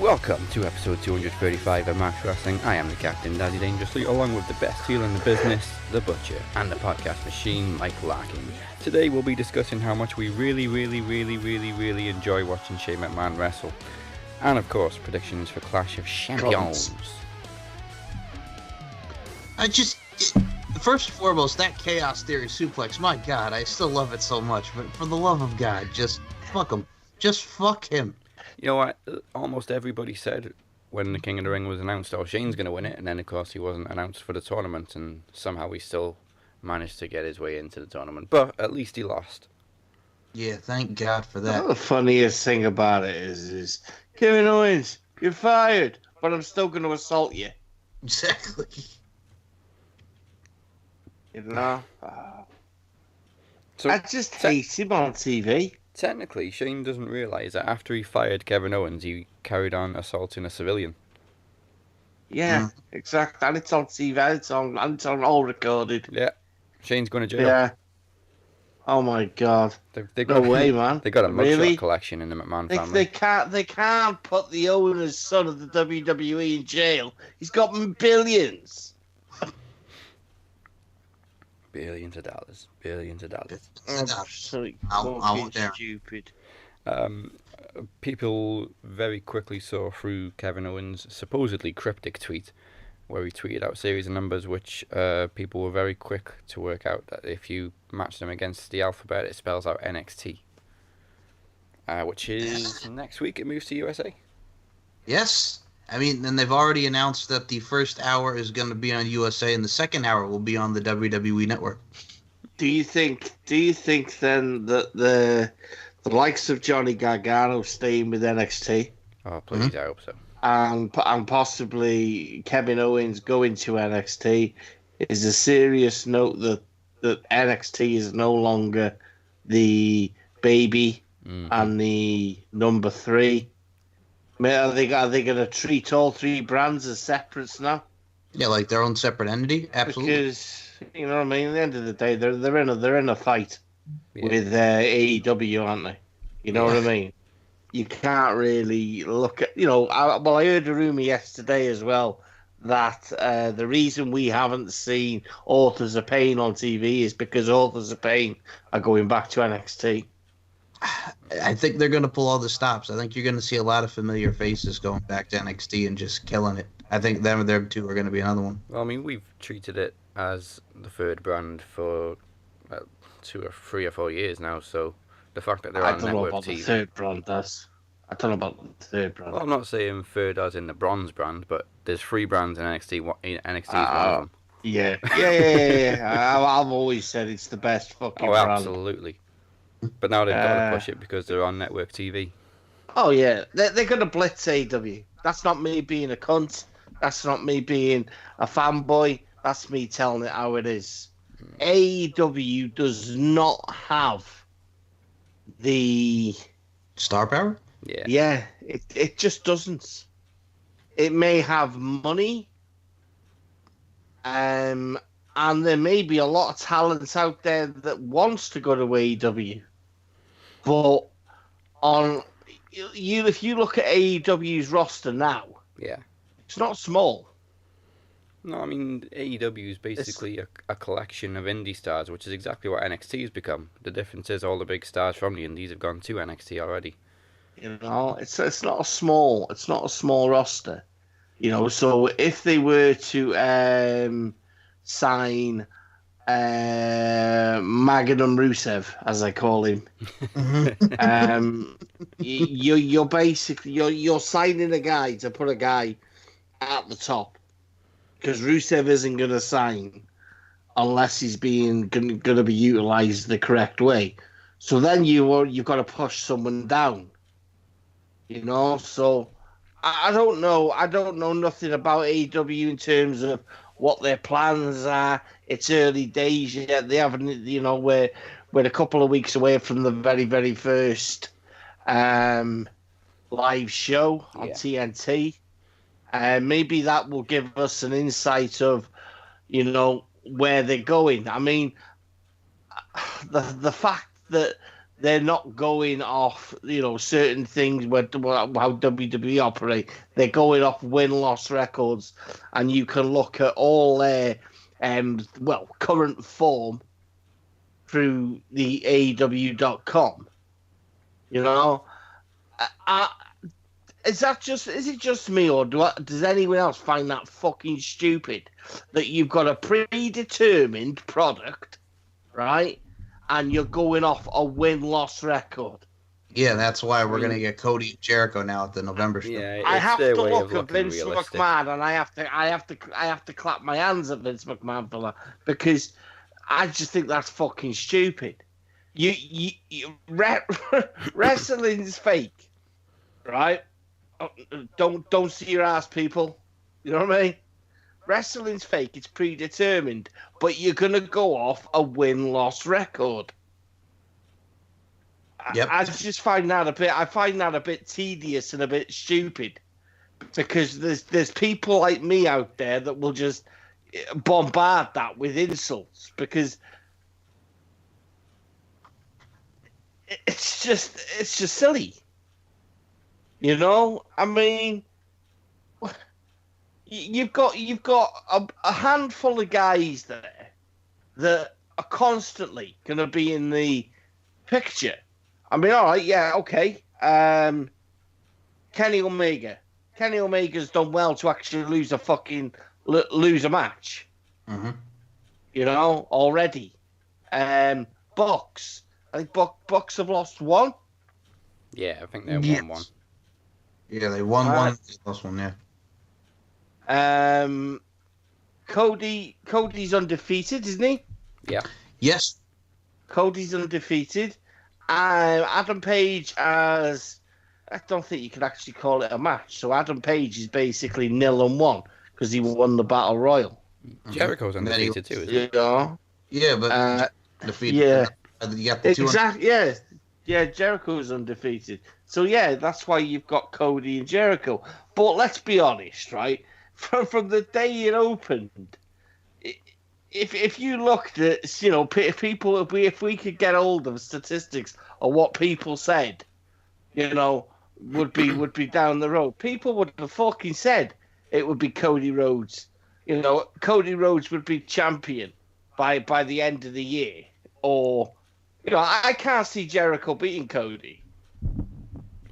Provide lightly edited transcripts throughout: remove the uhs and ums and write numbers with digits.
Welcome to episode 235 of Max Wrestling. I am the captain, Dazzy Dangerously, along with the best heel in the business, the Butcher, and the podcast machine, Mike Larkin. Today we'll be discussing how much we really enjoy watching Shane McMahon wrestle. And of course, predictions for Clash of Champions. First and foremost, that Chaos Theory suplex, my God, I still love it so much. But for the love of God, just fuck him. Just fuck him. You know what? Almost everybody said when the King of the Ring was announced, oh, Shane's going to win it. And then, of course, he wasn't announced for the tournament. And somehow he still managed to get his way into the tournament. But at least he lost. Yeah, thank God for that. The funniest thing about it is Kevin Owens, you're fired, but I'm still going to assault you. Exactly. You know? So I just hate him on TV. Technically, Shane doesn't realise that after he fired Kevin Owens, he carried on assaulting a civilian. Yeah, exactly. And it's on TV, it's on all recorded. Yeah. Shane's going to jail. Yeah. Oh my God. They've got No way, man. They got a mugshot Really? collection in the McMahon family. They can't put the owner's son of the WWE in jail. He's got billions. Billions of dollars. Absolutely I won't dare. stupid. People very quickly saw through Kevin Owens' supposedly cryptic tweet, where he tweeted out a series of numbers which people were very quick to work out that if you match them against the alphabet, it spells out NXT. Which is next week it moves to USA. Yes. I mean, and they've already announced that the first hour is going to be on USA and the second hour will be on the WWE Network. Do you think then that the likes of Johnny Gargano staying with NXT Oh, please, I hope so. and possibly Kevin Owens going to NXT is a serious note that NXT is no longer the baby and the number 3? I mean, are they going to treat all 3 brands as separates now? Yeah, like their own separate entity? Absolutely. Because, you know what I mean, at the end of the day, they're in a fight with AEW, aren't they? You know what I mean? You can't really look at, I heard a rumour yesterday as well that the reason we haven't seen Authors of Pain on TV is because Authors of Pain are going back to NXT. I think they're going to pull all the stops. I think you're going to see a lot of familiar faces going back to NXT and just killing it. I think them two are going to be another one. Well, I mean, we've treated it as the third brand for 2 or 3 or 4 years now, so the fact that they're on network TV... The third brand does. I don't know about the third brand. Well, I'm not saying third as in the bronze brand, but there's 3 brands in NXT. NXT is one of them. Yeah. I've always said it's the best fucking brand. Absolutely. But now they've got to push it because they're on network TV. Oh, yeah. They're going to blitz AEW. That's not me being a cunt. That's not me being a fanboy. That's me telling it how it is. AEW does not have the... Star power? Yeah. Yeah, it just doesn't. It may have money, and there may be a lot of talent out there that wants to go to AEW. But if you look at AEW's roster now, Yeah. it's not small. No, I mean, AEW is basically a collection of indie stars, which is exactly what NXT has become. The difference is all the big stars from the indies have gone to NXT already. You know, it's not a small roster. You know, so if they were to sign Magnum Rusev, as I call him, you're basically you're signing a guy to put a guy at the top, because Rusev isn't going to sign unless he's going to be utilized the correct way. So then you've got to push someone down. You know, so I don't know. I don't know nothing about AEW in terms of what their plans are. It's early days yet. They haven't, we're a couple of weeks away from the very, very first live show on TNT. Maybe that will give us an insight of, where they're going. I mean, the fact that they're not going off, certain things how WWE operate. They're going off win-loss records, and you can look at all their, current form through the AEW.com. Is it just me, or does anyone else find that fucking stupid that you've got a predetermined product, right, and you're going off a win-loss record? Yeah, that's why we're gonna get Cody and Jericho now at the November show. Yeah, I have their to way look of at Vince realistic. McMahon, and I have to clap my hands at Vince McMahon for that, because I just think that's fucking stupid. Wrestling's fake, right? Don't see your ass, people. You know what I mean? Wrestling's fake. It's predetermined, but you're gonna go off a win-loss record. Yep. I just find that a bit tedious and a bit stupid, because there's people like me out there that will just bombard that with insults, because it's just silly. I mean, you've got a handful of guys there that are constantly going to be in the picture. I mean, all right, yeah, okay. Kenny Omega's done well to actually lose a match. Mm-hmm. Already. Bucks. I think Bucks have lost one. Yeah, I think they won one. Yeah, they won one. They lost one, yeah. Cody's undefeated, isn't he? Yeah. Yes. Cody's undefeated. Adam Page has... I don't think you could actually call it a match. So Adam Page is basically 0-1 because he won the Battle Royal. Jericho's undefeated too, isn't he? Yeah, but defeated. Yeah. You got the exactly. Yeah, Jericho's undefeated. So yeah, that's why you've got Cody and Jericho. But let's be honest, right? From the day it opened, if you looked at people, if we could get hold of statistics of what people said, would be down the road, people would have fucking said it would be Cody Rhodes. Cody Rhodes would be champion by the end of the year, or I can't see Jericho beating Cody,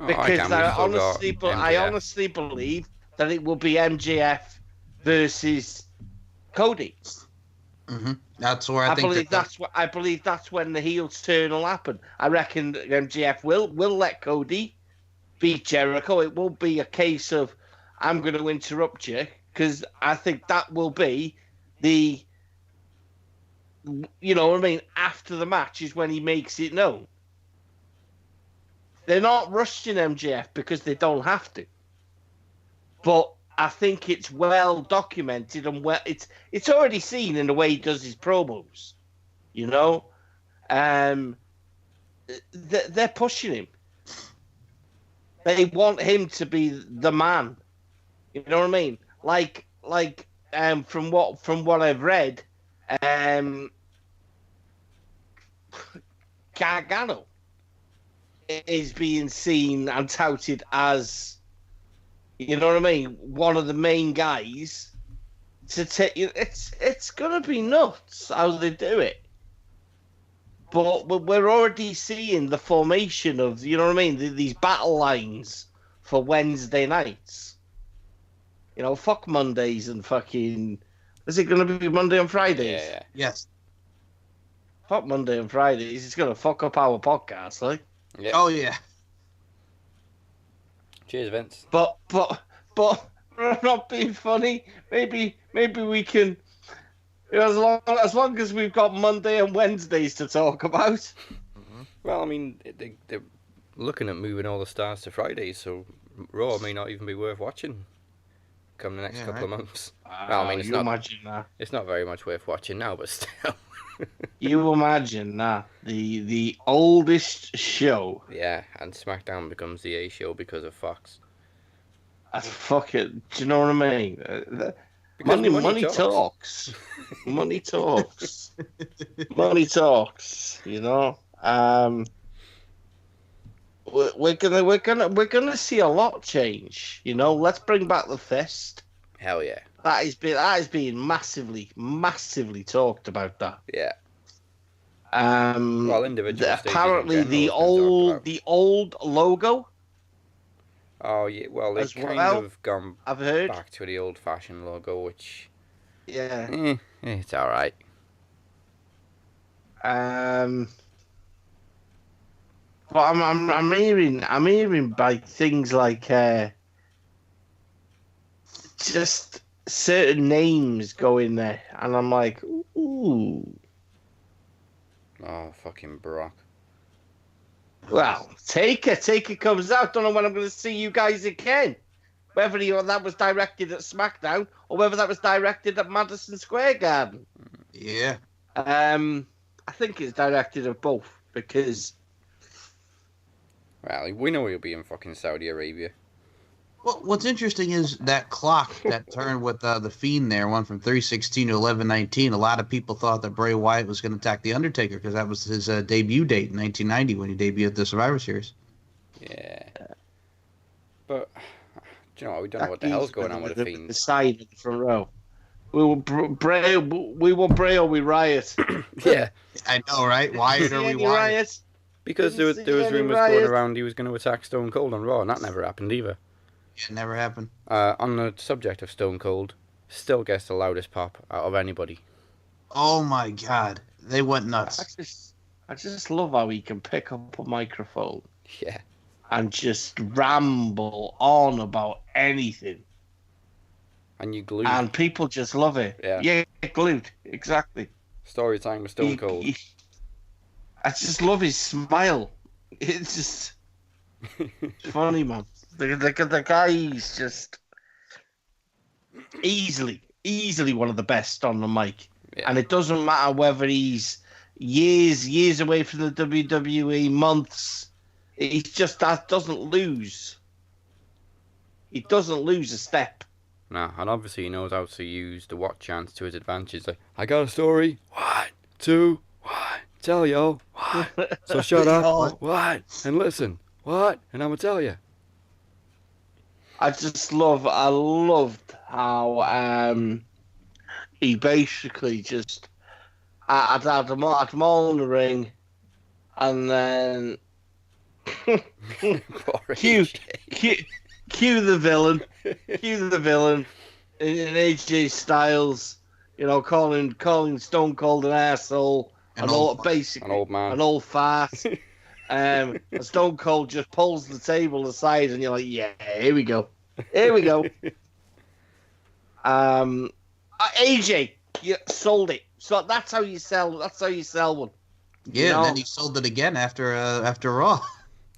because I honestly believe that it will be MJF versus Cody. Mm-hmm. That's where I believe that's when the heels turn will happen. I reckon MJF will let Cody beat Jericho. It won't be a case of I'm going to interrupt you, because I think that will be the, after the match is when he makes it known. They're not rushing MJF because they don't have to. But I think it's well documented, and it's already seen in the way he does his promos. They're pushing him. They want him to be the man. You know what I mean? Like from what I've read, Gargano is being seen and touted as, one of the main guys to take. It's gonna be nuts how they do it. But we're already seeing the formation of, these battle lines for Wednesday nights. Fuck Mondays and fucking... Is it going to be Monday and Fridays? Yeah. Yes. Fuck Monday and Fridays. It's going to fuck up our podcast, like. Yeah. Oh, yeah. Cheers, Vince. But not being funny, maybe we can... as long as we've got Monday and Wednesdays to talk about. Mm-hmm. Well, I mean, they're looking at moving all the stars to Fridays, so Raw may not even be worth watching come the next couple of months. Well, I mean, it's not very much worth watching now, but still. You imagine that the oldest show. Yeah, and SmackDown becomes the A show because of Fox. Fuck it. Do you know what I mean? Money talks. Money talks. Money talks. we're gonna see a lot change. You know, let's bring back the fist. Hell yeah. That is being massively talked about. That. Yeah. Well, individual stages apparently in general has been the old logo. Oh yeah, well they've of gone I've heard back to the old-fashioned logo, which it's all right. But I'm hearing by things like just certain names go in there, and I'm like, ooh. Oh, fucking Brock. Well, Taker comes out. Don't know when I'm going to see you guys again. Whether that was directed at SmackDown or whether that was directed at Madison Square Garden. Yeah. I think it's directed at both because. Well, we know he'll be in fucking Saudi Arabia. Well, what's interesting is that clock that turned with the Fiend there, one from 316 to 1119. A lot of people thought that Bray Wyatt was going to attack The Undertaker because that was his debut date in 1990 when he debuted at the Survivor Series. Yeah. But, do you know what? We don't know what the hell's going on with the Fiend. The side of the front row. We want Bray or we riot. Yeah. I know, right? Wyatt or we Wyatt? Because there was rumours going around he was going to attack Stone Cold on Raw, and that never happened either. Yeah, it never happened. On the subject of Stone Cold, still gets the loudest pop out of anybody. Oh my God, they went nuts. I just love how he can pick up a microphone. Yeah. And just ramble on about anything. And you glued. And people just love it. Yeah, glued, exactly. Story time with Stone Cold. I just love his smile. It's just funny, man. The guy's just easily one of the best on the mic. Yeah. And it doesn't matter whether he's years away from the WWE, months. He just doesn't lose. He doesn't lose a step. No, and obviously he knows how to use the what chance to his advantage. Like, I got a story. 1, 2, 1. Tell y'all. What? So shut up. What? And listen. What? And I'm gonna tell you. I loved how he basically just had them all in the ring, and then cue the villain, in AJ Styles, you know, calling Stone Cold an asshole, an old man, an old fart. And Stone Cold just pulls the table aside, and you're like, "Yeah, here we go." AJ, you sold it. So that's how you sell. That's how you sell one. Yeah, and then he sold it again after Raw.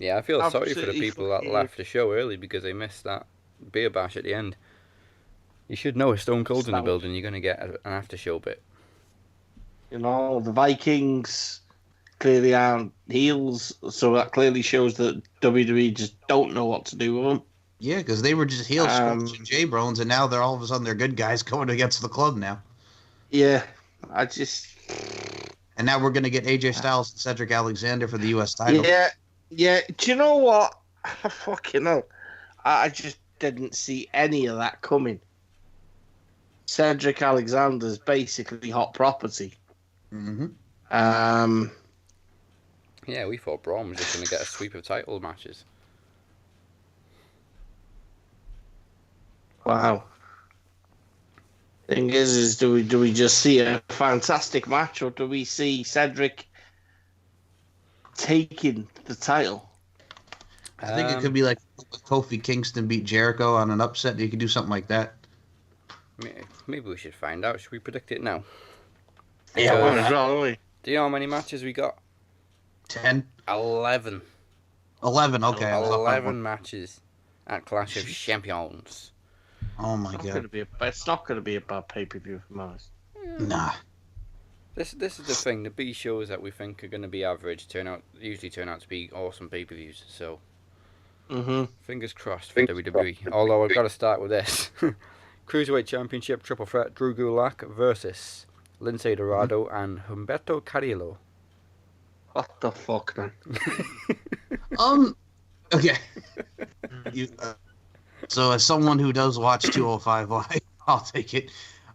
Yeah, I feel sorry for the people that left the show early because they missed that beer bash at the end. You should know if Stone Cold's in the building, you're going to get an after show bit. You know, the Vikings clearly aren't heels, so that clearly shows that WWE just don't know what to do with them. Yeah, because they were just heels scratching J-Bones, and now they're all of a sudden they're good guys going against the club now. Yeah, And now we're going to get AJ Styles and Cedric Alexander for the U.S. title. Yeah. Do you know what? Fucking hell. I just didn't see any of that coming. Cedric Alexander's basically hot property. Mm-hmm. Yeah, we thought Braun was just going to get a sweep of title matches. Wow. Thing is do we just see a fantastic match, or do we see Cedric taking the title? I think it could be like Kofi Kingston beat Jericho on an upset. You could do something like that. Maybe we should find out. Should we predict it now? Yeah, well, as well, don't we? Do you know how many matches we got? 10? 11. 11, okay. 11 matches at Clash of Champions. Oh my God. It's not going to be a bad pay-per-view for us. Nah. This is the thing. The B shows that we think are going to be average usually turn out to be awesome pay-per-views. So, fingers crossed for WWE. Although I've got to start with this. Cruiserweight Championship Triple Threat: Drew Gulak versus Lince Dorado and Humberto Carrillo. What the fuck, man? Okay. You, so as someone who does watch 205 Live, I'll take it.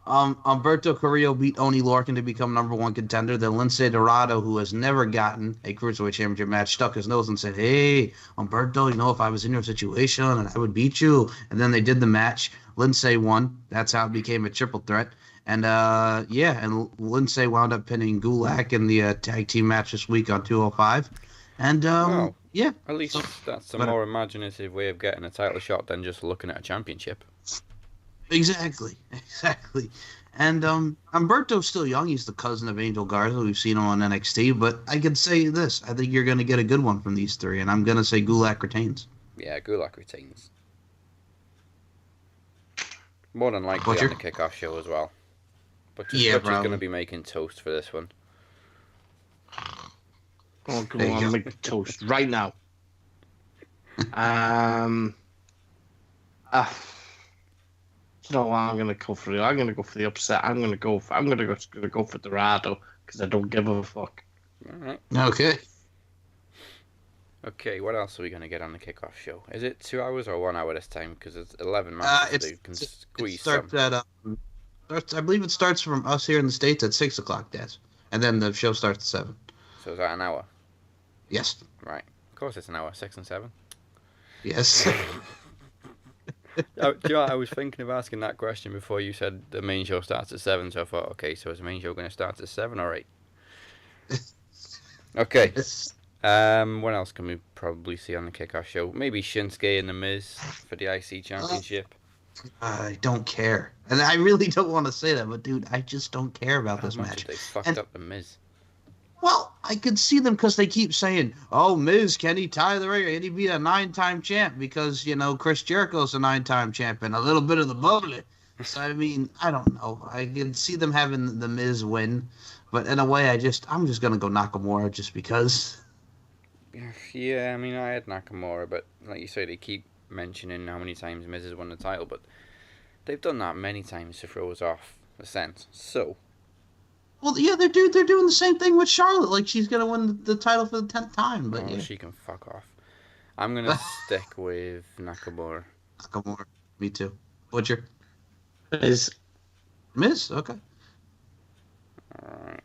Humberto Carrillo beat Oni Lorcan to become number one contender. Then Lince Dorado, who has never gotten a Cruiserweight Championship match, stuck his nose and said, hey, Humberto, you know, if I was in your situation and I would beat you. And then they did the match. Lince won. That's how it became a triple threat. And, and Lince wound up pinning Gulak in the tag team match this week on 205. And, yeah. At least that's a more imaginative way of getting a title shot than just looking at a championship. Exactly. And Humberto's still young. He's the cousin of Angel Garza. We've seen him on NXT. But I can say this. I think you're going to get a good one from these three. And I'm going to say Gulak retains. Yeah, Gulak retains. More than likely Butcher? on the kickoff show as well. But Yeah, Butcher's going to be making toast for this one. Oh, come on, make the toast right now. You know what? I'm gonna go for the upset. I'm gonna go for Dorado because I don't give a fuck. All right. Okay. Okay, what else are we going to get on the kickoff show? Is it 2 hours or 1 hour this time? Because it's 11 matches. They can squeeze some. I believe it starts from us here in the States at 6 o'clock, Des. And then the show starts at 7. So is that an hour? Yes. Right. Of course it's an hour. 6 and 7. Yes. Do you know what? I was thinking of asking that question before you said the main show starts at 7. So I thought, okay, so is the main show going to start at 7 or 8? Okay. What else can we probably see on the kickoff show? Maybe Shinsuke and The Miz for the IC Championship. I don't care. And I really don't want to say that, but dude, I just don't care about this match. They fucked up The Miz. Well, I could see them because they keep saying, oh, Miz, can he tie the record? Can he be a 9-time champ? Because, you know, Chris Jericho's a 9-time champion. A little bit of the bubbly. So, I mean, I don't know. I can see them having the Miz win. But in a way, I'm just going to go Nakamura just because. Yeah, I mean, I had Nakamura, but like you say, they keep mentioning how many times Miz has won the title, but they've done that many times to throw us off the scent. So. Well, yeah, they're doing the same thing with Charlotte. Like, she's going to win the title for the 10th time. But yeah. She can fuck off. I'm going to stick with Nakamura. Nakamura. Me too. Butcher? Miz, okay. Alright.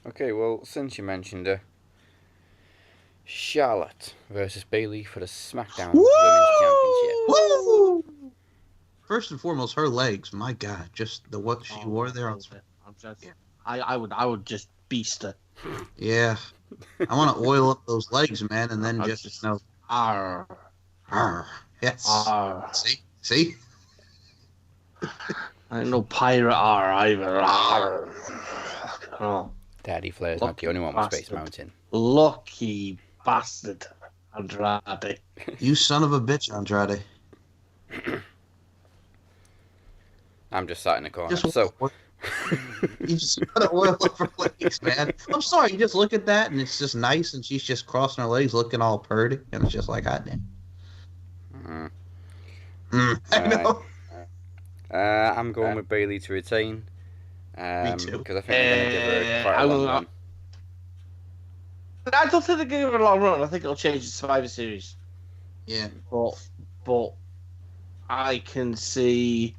Okay, well, since you mentioned her, Charlotte versus Bayley for the SmackDown Women's Championship. Woo! First and foremost, her legs. My God, just what she wore there. I would just beast her. Yeah, I want to oil up those legs, man, and then just Arr. Yes. Arr. See. I ain't no pirate R either. Arr. Oh. Daddy Flair's not the only one with Space Mountain. Lucky bastard, Andrade. You son of a bitch, Andrade. I'm just sat in the corner. You just gotta oil up her legs, man. I'm sorry, you just look at that and it's just nice, and she's just crossing her legs, looking all purdy, and it's just like, God damn. I know. I'm going with Bayley to retain. Me too. Because I think they're going to give her quite a long run. I don't think they're going to give her a long run. I think it'll change the Survivor Series. Yeah. But I can see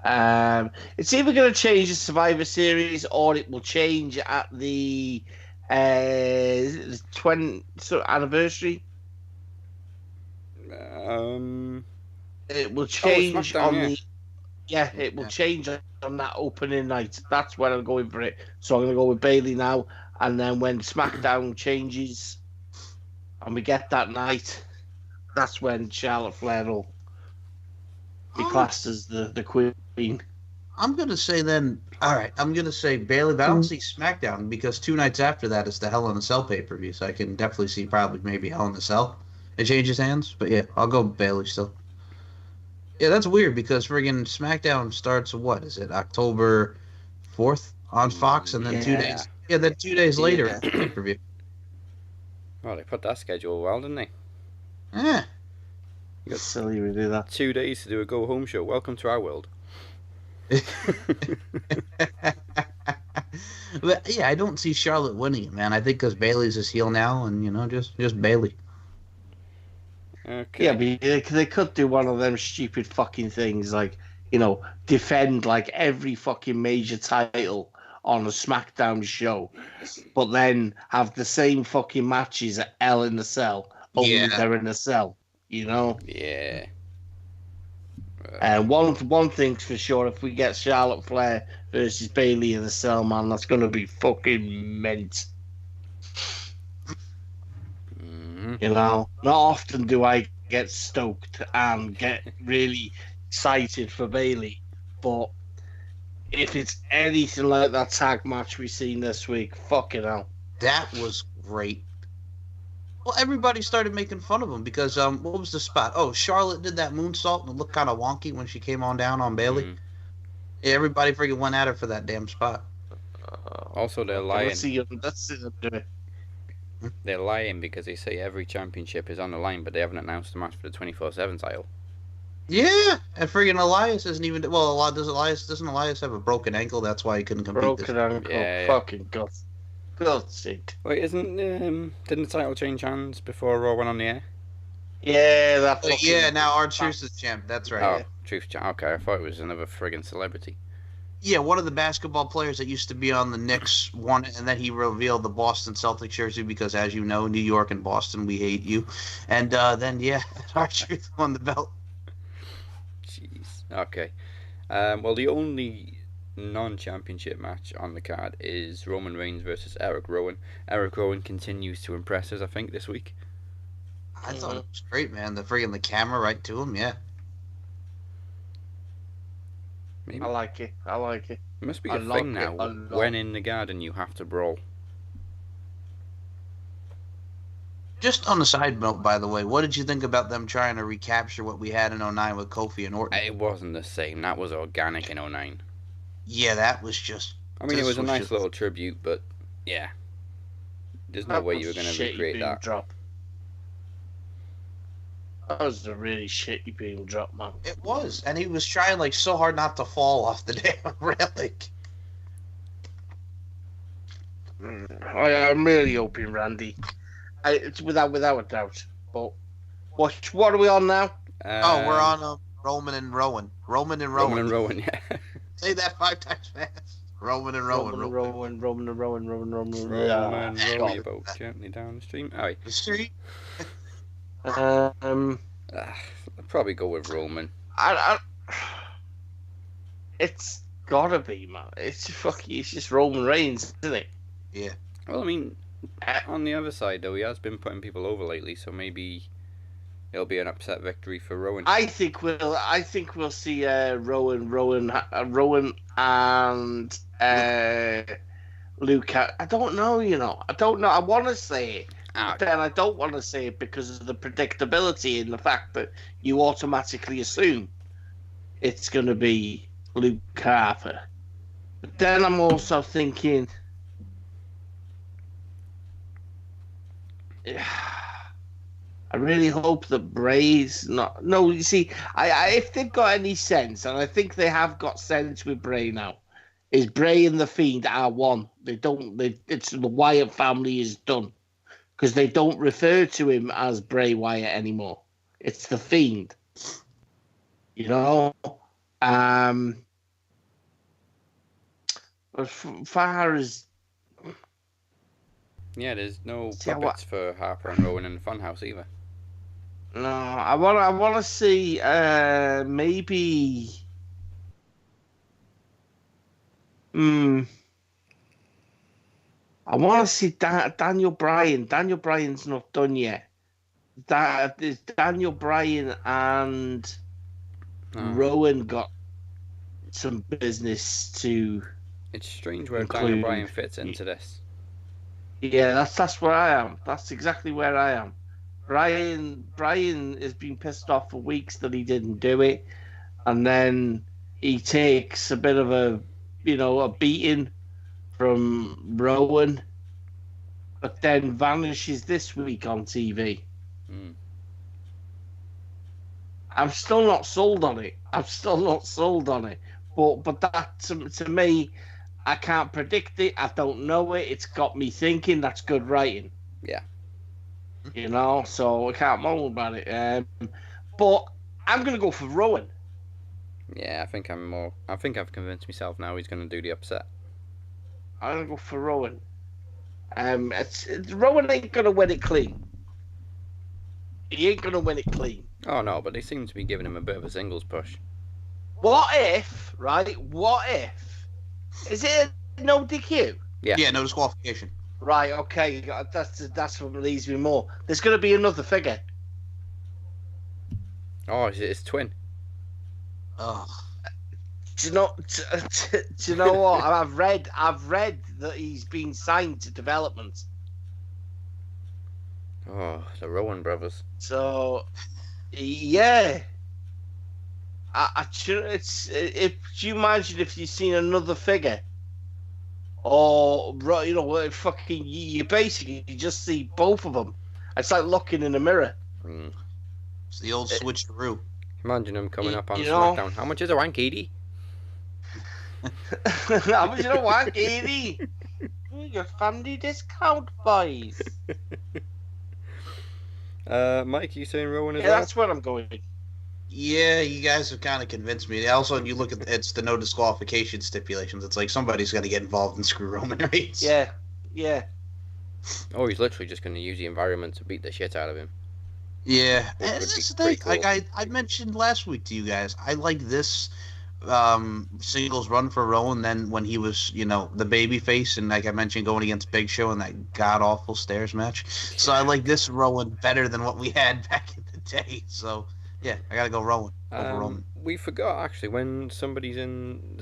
it's either going to change the Survivor Series or it will change at the 20th anniversary. It will change on the. Yeah, it will change on that opening night. That's when I'm going for it. So I'm going to go with Bayley now. And then when SmackDown changes and we get that night, that's when Charlotte Flair will be classed as the queen. I'm going to say then, all right, I'm going to say Bayley, but I don't see SmackDown because 2 nights after that is the Hell in a Cell pay-per-view. So I can definitely see probably maybe Hell in a Cell. It changes hands. But yeah, I'll go Bayley still. Yeah, that's weird because friggin' SmackDown starts, what is it, October 4th on Fox, and then 2 days. Yeah, then 2 days later it's the pay-per-view. Well, they put that schedule well, didn't they? Yeah. You got silly we do that. 2 days to do a go-home show. Welcome to our world. But yeah, I don't see Charlotte winning it, man. I think because Bayley's his heel now, and just Bayley. Okay. Yeah, but they could do one of them stupid fucking things like, defend like every fucking major title on a SmackDown show, but then have the same fucking matches at Hell in the Cell, only Yeah. they're in a cell, Yeah. And one thing's for sure, if we get Charlotte Flair versus Bayley in the cell, man, that's going to be fucking mint. Mm-hmm. Not often do I get stoked and get really excited for Bayley, but if it's anything like that tag match we've seen this week, fucking hell. That was great. Well, everybody started making fun of him because what was the spot? Oh, Charlotte did that moonsault and it looked kind of wonky when she came on down on Bayley. Mm. Yeah, everybody freaking went at her for that damn spot. Also, they're lying. Let's see them do it. They're lying because they say every championship is on the line, but they haven't announced the match for the 24/7 title. Yeah, and freaking Elias isn't even. Well, doesn't Elias have a broken ankle? That's why he couldn't compete. Broken ankle. Yeah. Fucking God's sake. Wait, didn't the title change hands before Raw went on the air? Yeah, that. Yeah, now R-Truth is champ. That's right. Oh, Truth champ. Okay, I thought it was another friggin' celebrity. Yeah, one of the basketball players that used to be on the Knicks won, and then he revealed the Boston Celtics jersey because, as you know, New York and Boston, we hate you. And then, yeah, R-Truth won the belt. Jeez. Okay. Well, the only non-championship match on the card is Roman Reigns versus Eric Rowan. Eric Rowan continues to impress us, I think, this week. I thought it was great, man. The camera right to him, yeah. Maybe. I like it. It must be a thing now. When in the garden, you have to brawl. Just on a side note, by the way, what did you think about them trying to recapture what we had in 09 with Kofi and Orton? It wasn't the same. That was organic in 09. Yeah, that was just... I mean, it was a nice little tribute, but yeah. There's no way you were going to recreate that. Drop. That was a really shitty being drop, man. It was, and he was trying like so hard not to fall off the damn railing. I'm really hoping Randy. It's without a doubt. But what are we on now? We're on Roman and Rowan. Roman and Rowan, yeah. Say that 5 times fast. Roman and Rowan. Roman. Roman, roll your boat gently down the stream. Aye. The street. I'd probably go with Roman. It's gotta be, man. It's just Roman Reigns, isn't it? Yeah. Well, I mean, on the other side though, he has been putting people over lately, so maybe it'll be an upset victory for Rowan. I think we'll see Rowan and Luke. I don't know. I don't know. I want to say it. But then I don't want to say it because of the predictability and the fact that you automatically assume it's going to be Luke Harper. But then I'm also thinking, I really hope that Bray's not. No, you see, if they've got any sense, and I think they have got sense with Bray now, is Bray and the Fiend are one. It's the Wyatt family is done. Because they don't refer to him as Bray Wyatt anymore. It's the Fiend. As far as... Yeah, there's no puppets for Harper and Rowan in the Funhouse either. No, I want to see maybe... I want to see Daniel Bryan. Daniel Bryan's not done yet. There's Daniel Bryan and Rowan got some business to. It's strange where Daniel Bryan fits into this. Yeah, that's where I am. That's exactly where I am. Bryan has been pissed off for weeks that he didn't do it, and then he takes a bit of a beating from Rowan, but then vanishes this week on TV. I'm still not sold on it. But that to me, I can't predict it. I don't know it. It's got me thinking. That's good writing. Yeah. You know, so I can't moan about it. But I'm gonna go for Rowan. Yeah, I think I've convinced myself now he's going to do the upset. I'm gonna go for Rowan. Rowan ain't gonna win it clean. He ain't gonna win it clean. Oh no, but they seem to be giving him a bit of a singles push. What if, right? What if? Is it a no DQ? Yeah, no disqualification. Right, okay. That's what leaves me more. There's gonna be another figure. Oh, is it his twin? Oh. Do you know? Do you know what? I've read that he's been signed to development. Oh, the Rowan brothers. So, yeah. Do you imagine if you've seen another figure, or you basically just see both of them. It's like looking in a mirror. It's the old switcheroo. Imagine him coming up on SmackDown. How much is a wank, Edie? How much is a wank, Edie? Your family discount, boys. Mike, you saying Rowan as well? Yeah, that's where I'm going. Yeah, you guys have kind of convinced me. Also, you look at it's the no disqualification stipulations. It's like somebody's got to get involved and screw Roman Reigns. Yeah. Oh, he's literally just going to use the environment to beat the shit out of him. Yeah, Which and would this be is the pretty thing. cool. Like I mentioned last week to you guys, I like this singles run for Rowan than when he was, the baby face, and like I mentioned, going against Big Show in that god awful stairs match. So I like this Rowan better than what we had back in the day. So yeah, I gotta go Rowan over Roman. We forgot actually, when somebody's in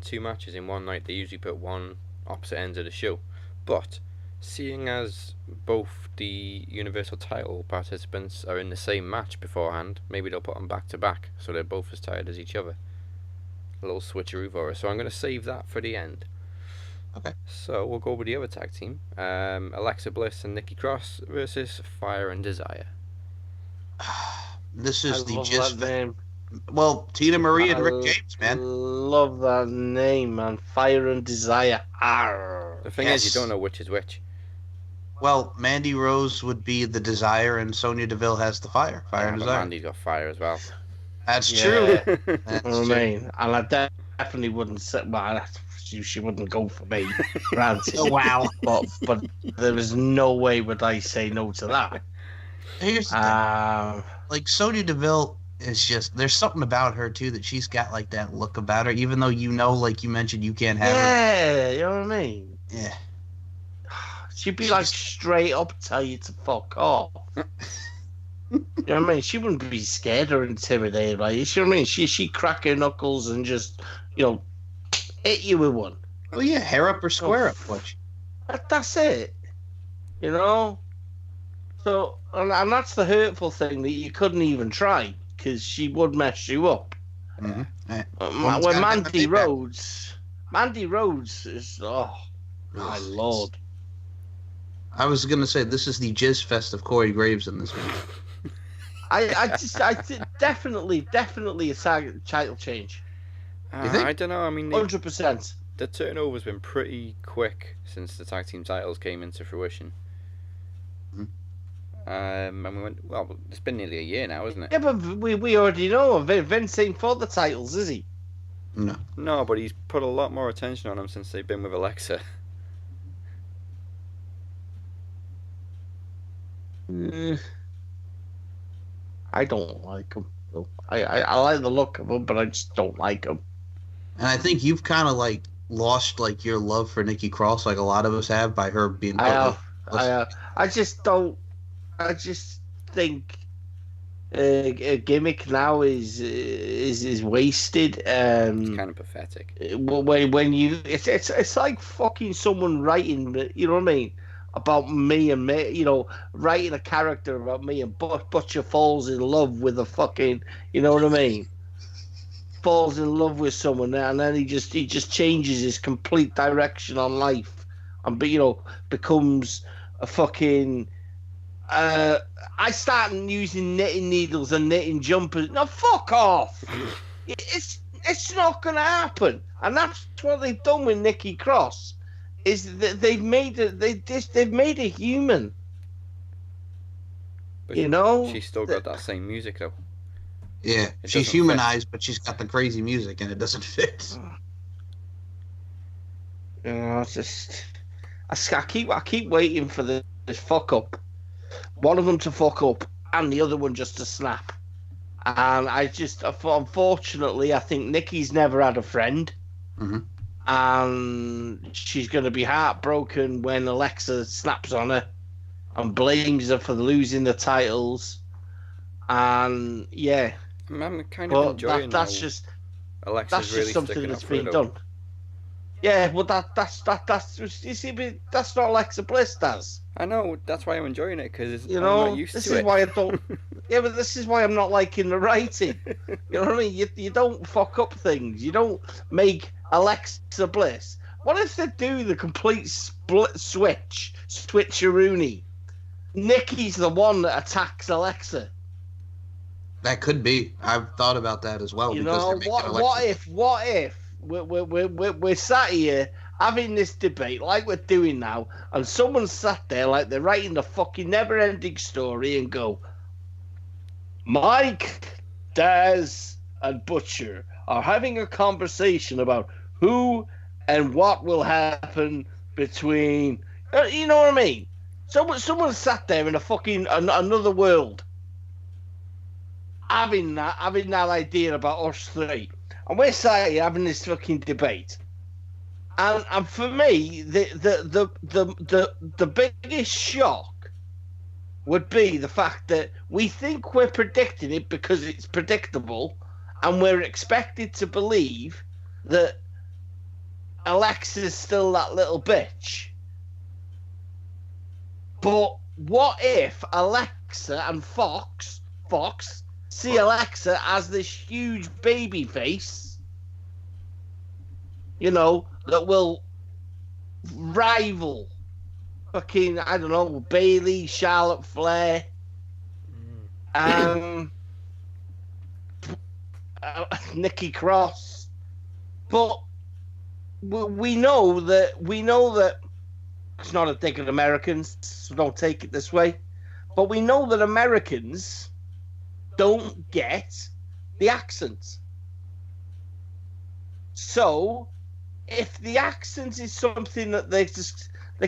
two matches in one night, they usually put one opposite ends of the show. But seeing as both the Universal title participants are in the same match beforehand, maybe they'll put them back to back so they're both as tired as each other. A little switcheroo for us. So I'm going to save that for the end. Okay. So we'll go with the other tag team. Alexa Bliss and Nikki Cross versus Fire and Desire. This is the love gist. that name. Well, Tina Marie and Rick James, man. Love that name, man. Fire and Desire. Arr. The thing is, you don't know which is which. Well, Mandy Rose would be the Desire, and Sonya Deville has the Fire. Fire and But Desire. Mandy's got fire as well. That's Yeah. true. That's I true. mean, and I definitely wouldn't say. Well, she wouldn't go for me, granted. Oh, wow. But there is no way would I say no to that. Here's the thing. Like, Sonya Deville is just, there's something about her, too, that she's got, like, that look about her, even though like you mentioned, you can't have her. Yeah, you know what I mean? Yeah. She'd be like straight up tell you to fuck off. You know what I mean? She wouldn't be scared or intimidated by you. You know what I mean? She crack her knuckles and just, hit you with one. Oh, yeah, hair up or square up. Watch. That's it. You know? So, and that's the hurtful thing, that you couldn't even try, because she would mess you up. Mm-hmm. When Mandy Rhodes is, oh, my lord. I was going to say, this is the jizz fest of Corey Graves in this one. I definitely a title change. You think? I don't know. I mean, 100%. the turnover's been pretty quick since the tag team titles came into fruition. And we went, well, it's been nearly a year now, isn't it? Yeah, but we already know Vince ain't for the titles, is he? No. No, but he's put a lot more attention on them since they've been with Alexa. I don't like him. I like the look of him, but I just don't like him. And I think you've kind of, like, lost, like, your love for Nikki Cross, like a lot of us have, by her being... I just think a gimmick now is wasted. It's kind of pathetic. When you, it's like fucking someone writing, you know what I mean, about me and me, writing a character about me, and Butcher falls in love with a fucking, you know what I mean, falls in love with someone, and then he just changes his complete direction on life, and becomes a fucking. I started using knitting needles and knitting jumpers. No, fuck off! It's not gonna happen, and that's what they've done with Nikki Cross. Is that they've made it? They've made it human. But You know, she's still got that same music though. Yeah, It she's doesn't humanized, but she's got the crazy music, and it doesn't fit. you know, it's just I keep waiting for this fuck up. One of them to fuck up, and the other one just to snap. And I just, unfortunately, I think Nikki's never had a friend. Mm-hmm. And she's going to be heartbroken when Alexa snaps on her and blames her for losing the titles. And yeah, I'm kind of enjoying that's how just Alexa's really something sticking that's up for it, been though. done. Yeah, well, that's you see, but that's not Alexa Bliss, does. I know, that's why I'm enjoying it, because You I'm know, not used this to is it. why I don't. Yeah, but this is why I'm not liking the writing. You know what I mean? You don't fuck up things. You don't make Alexa Bliss. What if they do the complete switcheroonie? Nikki's the one that attacks Alexa. That could be. I've thought about that as well. You Because know, they're making Alexa... what if we're sat here having this debate like we're doing now, and someone sat there like they're writing the fucking never-ending story and go, Mike, Daz, and Butcher are having a conversation about who and what will happen between... you know what I mean? Someone sat there in a fucking another world having that idea about us three. And we're sat here having this fucking debate. And for me, the biggest shock would be the fact that we think we're predicting it because it's predictable, and we're expected to believe that Alexa's still that little bitch. But what if Alexa and Fox see Alexa as this huge baby face, you know, that will rival fucking, I don't know, Bailey, Charlotte Flair, Nikki Cross. But we know that it's not a dig at Americans, so don't take it this way. But we know that Americans don't get the accent. So if the accent is something that they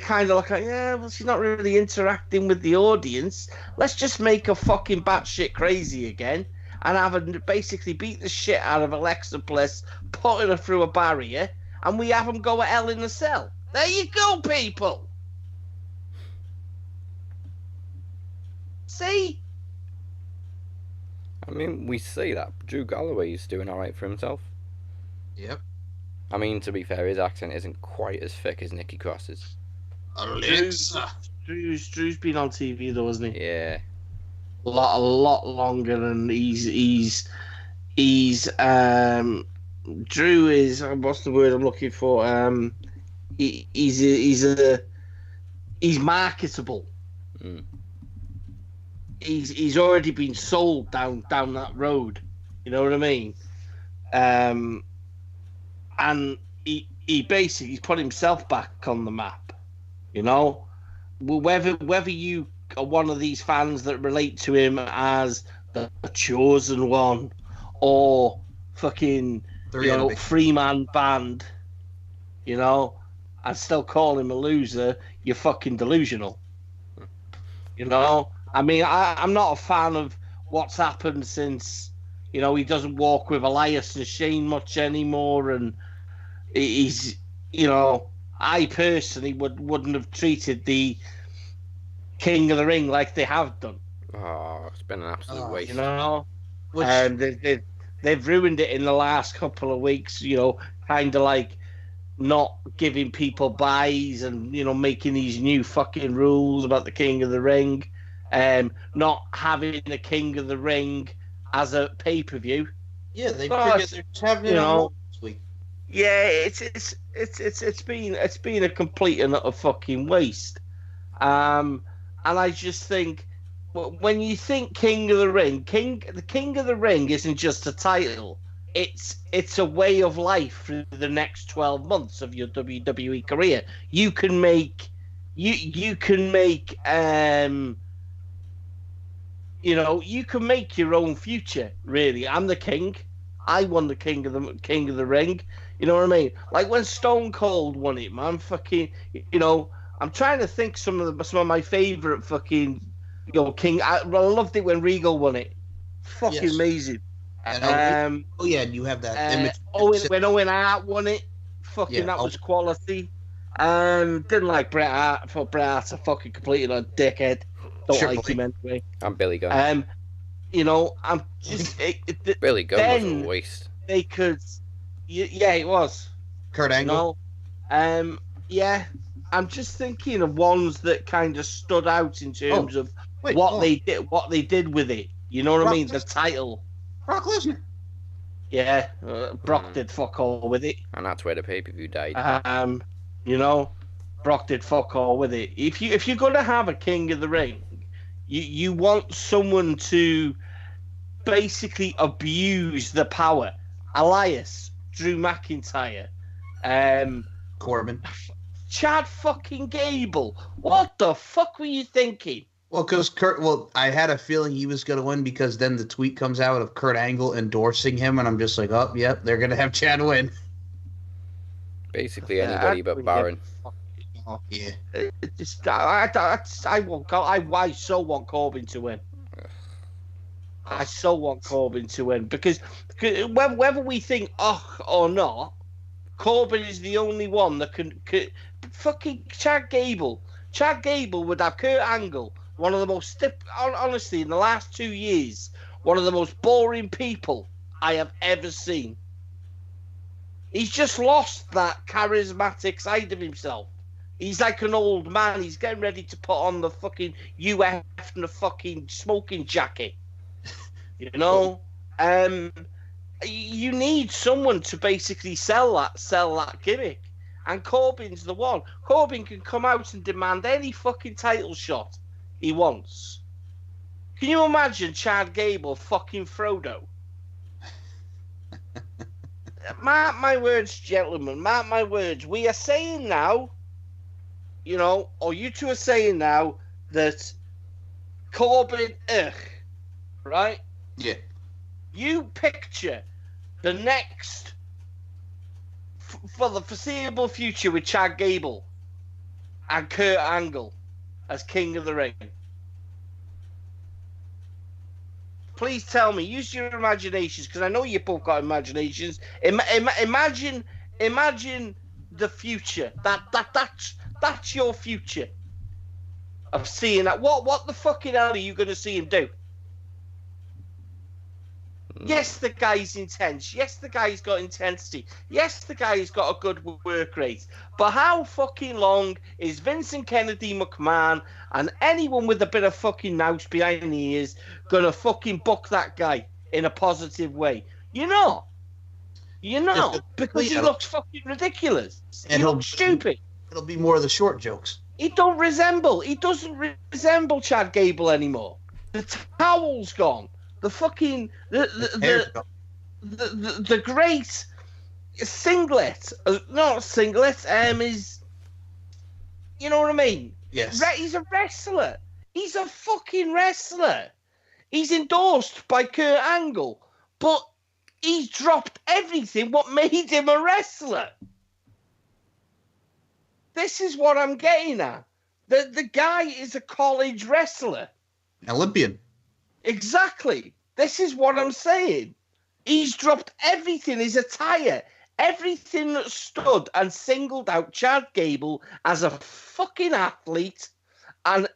kind of look like, yeah, well, she's not really interacting with the audience, let's just make her fucking batshit crazy again and have her basically beat the shit out of Alexa Bliss, putting her through a barrier, and we have them go at Hell in a Cell. There you go, people. See? I mean, we say that. Drew Galloway's doing alright for himself. Yep. I mean, to be fair, his accent isn't quite as thick as Nikki Cross's. Alexa. Drew's been on TV though, hasn't he? Yeah. A lot longer than he's Drew is, what's the word I'm looking for? He's marketable. Mm. He's already been sold down that road. You know what I mean? And he basically he's put himself back on the map. You know, whether you are one of these fans that relate to him as the chosen one or fucking three-man band, you know, and still call him a loser, you're fucking delusional. You know, I mean, I'm not a fan of what's happened since, you know, he doesn't walk with Elias and Shane much anymore, and he's, you know, I personally wouldn't have treated the King of the Ring like they have done. Oh, it's been an absolute waste. You know, they've ruined it in the last couple of weeks. You know, kind of like not giving people buys and, you know, making these new fucking rules about the King of the Ring, not having the King of the Ring as a pay-per-view. Yeah, they figured they're having it on this week. Yeah, it's been a complete and utter fucking waste. And I just think, when you think King of the Ring, the King of the Ring isn't just a title. It's a way of life for the next 12 months of your WWE career. You can make you can make your own future. Really, I'm the king. I won the King of the Ring. You know what I mean? Like when Stone Cold won it, man. Fucking, I'm trying to think some of my favorite fucking, King. I loved it when Regal won it. Fucking Yes. amazing. And you have that image. When Owen Hart won it, fucking that was quality. Didn't like Bret Hart. I thought Bret Hart's a fucking completely dickhead. Don't like him anyway. I'm Billy Gunn. I'm just Billy Gunn was a waste. They could, yeah, it was. Kurt Angle. Yeah. I'm just thinking of ones that kind of stood out in terms of what they did with it. You know what I mean? The title. Brock Lesnar. Yeah, Brock did fuck all with it. And that's where the pay-per-view died. Brock did fuck all with it. If you're gonna have a King of the Ring, you want someone to basically abuse the power. Elias, Drew McIntyre, Corbin, Chad fucking Gable. What the fuck were you thinking? Well, because I had a feeling he was going to win because then the tweet comes out of Kurt Angle endorsing him, and I'm just like, oh, yep, they're going to have Chad win. Basically anybody but Baron. Yeah. I so want Corbin to win. I so want Corbin to win because whether we think or not, Corbin is the only one that can fucking Chad Gable. Chad Gable would have Kurt Angle, one of the most honestly in the last 2 years, one of the most boring people I have ever seen. He's just lost that charismatic side of himself. He's like an old man. He's getting ready to put on the fucking UF and the fucking smoking jacket. You know? You need someone to basically sell that gimmick. And Corbin's the one. Corbin can come out and demand any fucking title shot he wants. Can you imagine Chad Gable fucking Frodo? Mark my words, gentlemen. Mark my words. We are saying now, or you two are saying now that Corbin, right? Yeah. You picture the next, for the foreseeable future with Chad Gable and Kurt Angle as King of the Ring. Please tell me. Use your imaginations, because I know you both got imaginations. Imagine the future. That's your future of seeing that. What the fucking hell are you going to see him do? Yes, the guy's intense. Yes, the guy's got intensity. Yes, the guy's got a good work rate. But how fucking long is Vincent Kennedy McMahon and anyone with a bit of fucking nous behind the ears gonna fucking book that guy in a positive way? You're not. Because he looks fucking ridiculous. He looks stupid. It'll be more of the short jokes. He doesn't resemble Chad Gable anymore. The towel's gone. The fucking the great singlet, not singlet, is, you know what I mean? Yes. He's a wrestler. He's a fucking wrestler. He's endorsed by Kurt Angle, but he's dropped everything what made him a wrestler. This is what I'm getting at. The guy is a college wrestler. Olympian. Exactly. This is what I'm saying. He's dropped everything, his attire, everything that stood and singled out Chad Gable as a fucking athlete, and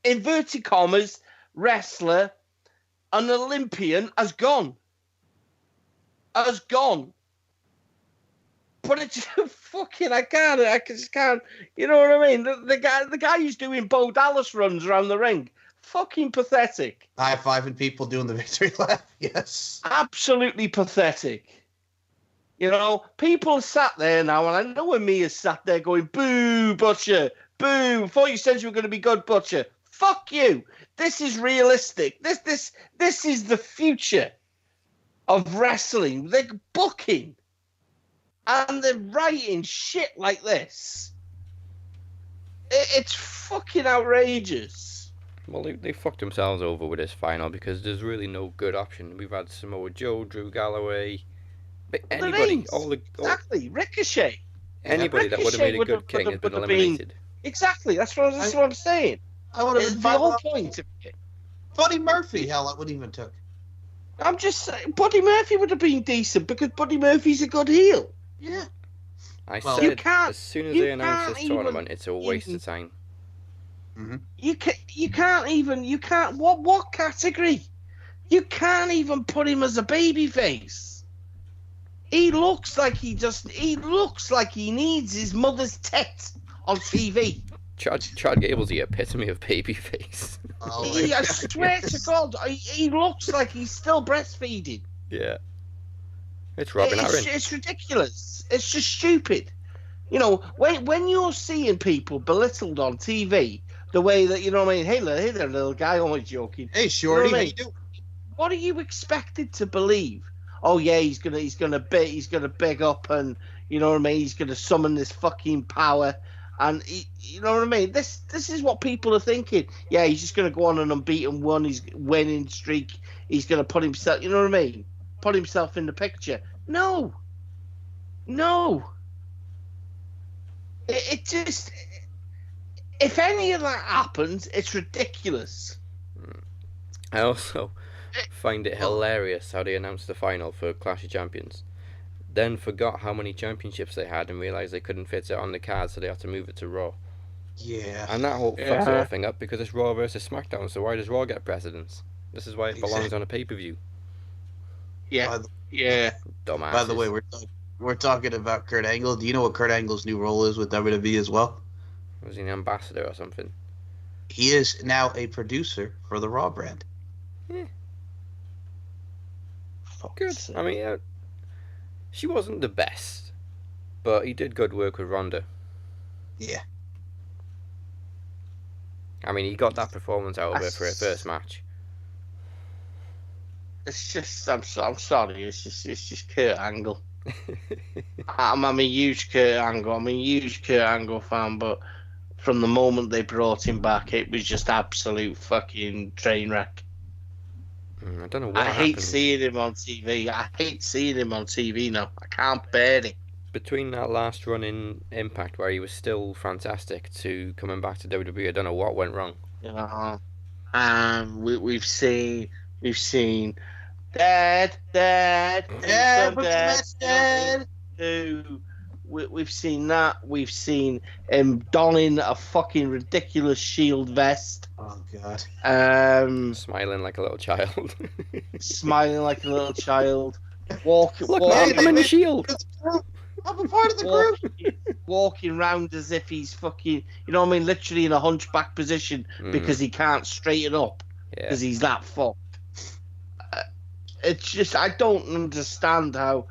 inverted commas, wrestler, an Olympian, has gone. But it's fucking, I just can't, you know what I mean? The guy who's doing Bo Dallas runs around the ring. Fucking pathetic. High-fiving people doing the victory lap. Yes. Absolutely pathetic. People sat there now, and I know when Mia's sat there going, boo, Butcher, boo. Thought you said you were going to be good, Butcher. Fuck you. This is realistic. This is the future of wrestling. They're booking. And they're writing shit like this. It's fucking outrageous. Well, they fucked themselves over with this final because there's really no good option. We've had Samoa Joe, Drew Galloway, anybody, exactly Ricochet. Anybody that would have made a good king has been eliminated. Exactly, that's what I'm saying. I would have been the whole point of it. Buddy Murphy, hell, it wouldn't even took. I'm just saying, Buddy Murphy would have been decent because Buddy Murphy's a good heel. Yeah. I said as soon as they announce this tournament, it's a waste of time. Mm-hmm. You can't. What category? You can't even put him as a babyface. He looks like he needs his mother's tit on TV. Chad Gable's the epitome of babyface. I swear to God, he looks like he's still breastfeeding. Yeah. It's Robin Aaron. It's ridiculous. It's just stupid. You know, when you're seeing people belittled on TV, the way that, you know what I mean, hey there, little guy, always joking. Hey, shorty, you know how you doing? What are you expected to believe? Oh yeah, he's gonna big up, and you know what I mean. He's gonna summon this fucking power, and you know what I mean. This is what people are thinking. Yeah, he's just gonna go on an unbeaten one. He's winning streak. He's gonna put himself. You know what I mean? Put himself in the picture. No. It just. If any of that happens, it's ridiculous. I also find it hilarious how they announced the final for Clash of Champions, then forgot how many championships they had and realised they couldn't fit it on the card, so they had to move it to Raw. Yeah. And that whole fucks the whole thing up because it's Raw versus SmackDown, so why does Raw get precedence? This is why it belongs on a pay-per-view. Yeah. Dumbasses. By the way, we're talking about Kurt Angle. Do you know what Kurt Angle's new role is with WWE as well? Was he an ambassador or something? He is now a producer for the Raw brand. Yeah. Good. I mean, she wasn't the best, but he did good work with Ronda. Yeah. I mean, he got that performance out of her for her first match. It's just, I'm sorry, it's just Kurt Angle. I'm a huge Kurt Angle fan, but from the moment they brought him back, it was just absolute fucking train wreck. I don't know what I hate happened. seeing him on TV. Now. I can't bear it. Between that last run in Impact, where he was still fantastic, to coming back to WWE, I don't know what went wrong. You know, we've seen Dad, We've seen that. We've seen him donning a fucking ridiculous Shield vest. Oh God. Smiling like a little child. Look, I'm in the Shield. I'm a part of the group. Walking around as if he's fucking, you know what I mean, literally in a hunchback position because he can't straighten up because he's that fucked. It's just, I don't understand how.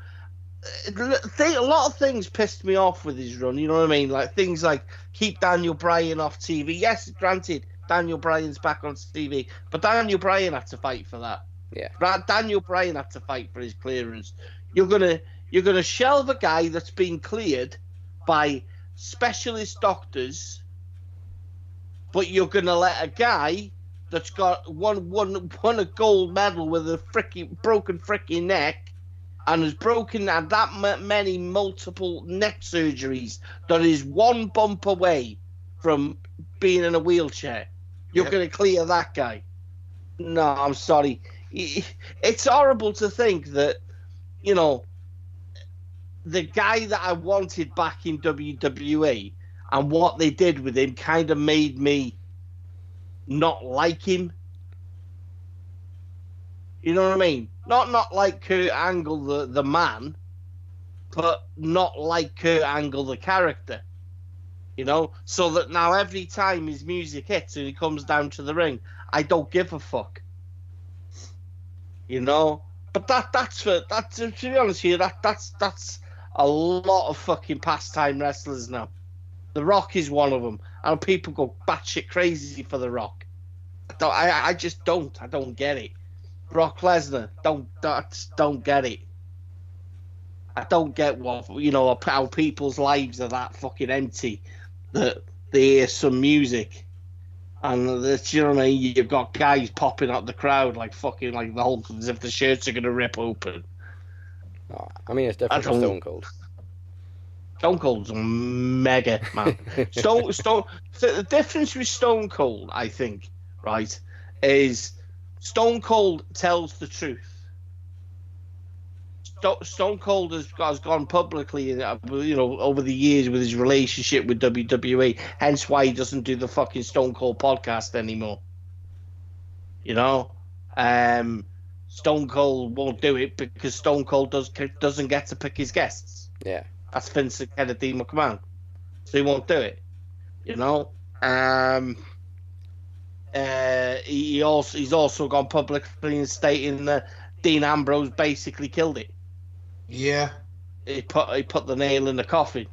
A lot of things pissed me off with his run, you know what I mean? Like things like keep Daniel Bryan off TV. Yes, granted, Daniel Bryan's back on TV, but Daniel Bryan had to fight for that. Yeah. Daniel Bryan had to fight for his clearance. You're gonna shelve a guy that's been cleared by specialist doctors, but you're gonna let a guy that's got won a gold medal with a broken freaking neck and has had that many multiple neck surgeries that is one bump away from being in a wheelchair. You're going to clear that guy. No, I'm sorry. It's horrible to think that, you know, the guy that I wanted back in WWE and what they did with him kind of made me not like him. You know what I mean? Not like Kurt Angle the man, but not like Kurt Angle the character. You know? So that now every time his music hits and he comes down to the ring, I don't give a fuck. You know? But that's to be honest with you, that's a lot of fucking pastime wrestlers now. The Rock is one of them. And people go batshit crazy for The Rock. I just don't. I don't get it. Brock Lesnar, don't get it. I don't get how people's lives are that fucking empty that they hear some music And you know what I mean? You've got guys popping out the crowd like fucking like the whole as if the shirts are gonna rip open. Oh, I mean, it's different from Stone Cold. Stone Cold's mega, man. Stone. The difference with Stone Cold, I think, right, is Stone Cold tells the truth. Stone Cold has gone publicly, over the years with his relationship with WWE. Hence why he doesn't do the fucking Stone Cold podcast anymore. You know, Stone Cold won't do it because Stone Cold doesn't get to pick his guests. Yeah, that's Vince and Kennedy McMahon, so he won't do it. You know, he's also gone publicly and stating that Dean Ambrose basically killed it. Yeah, he put the nail in the coffin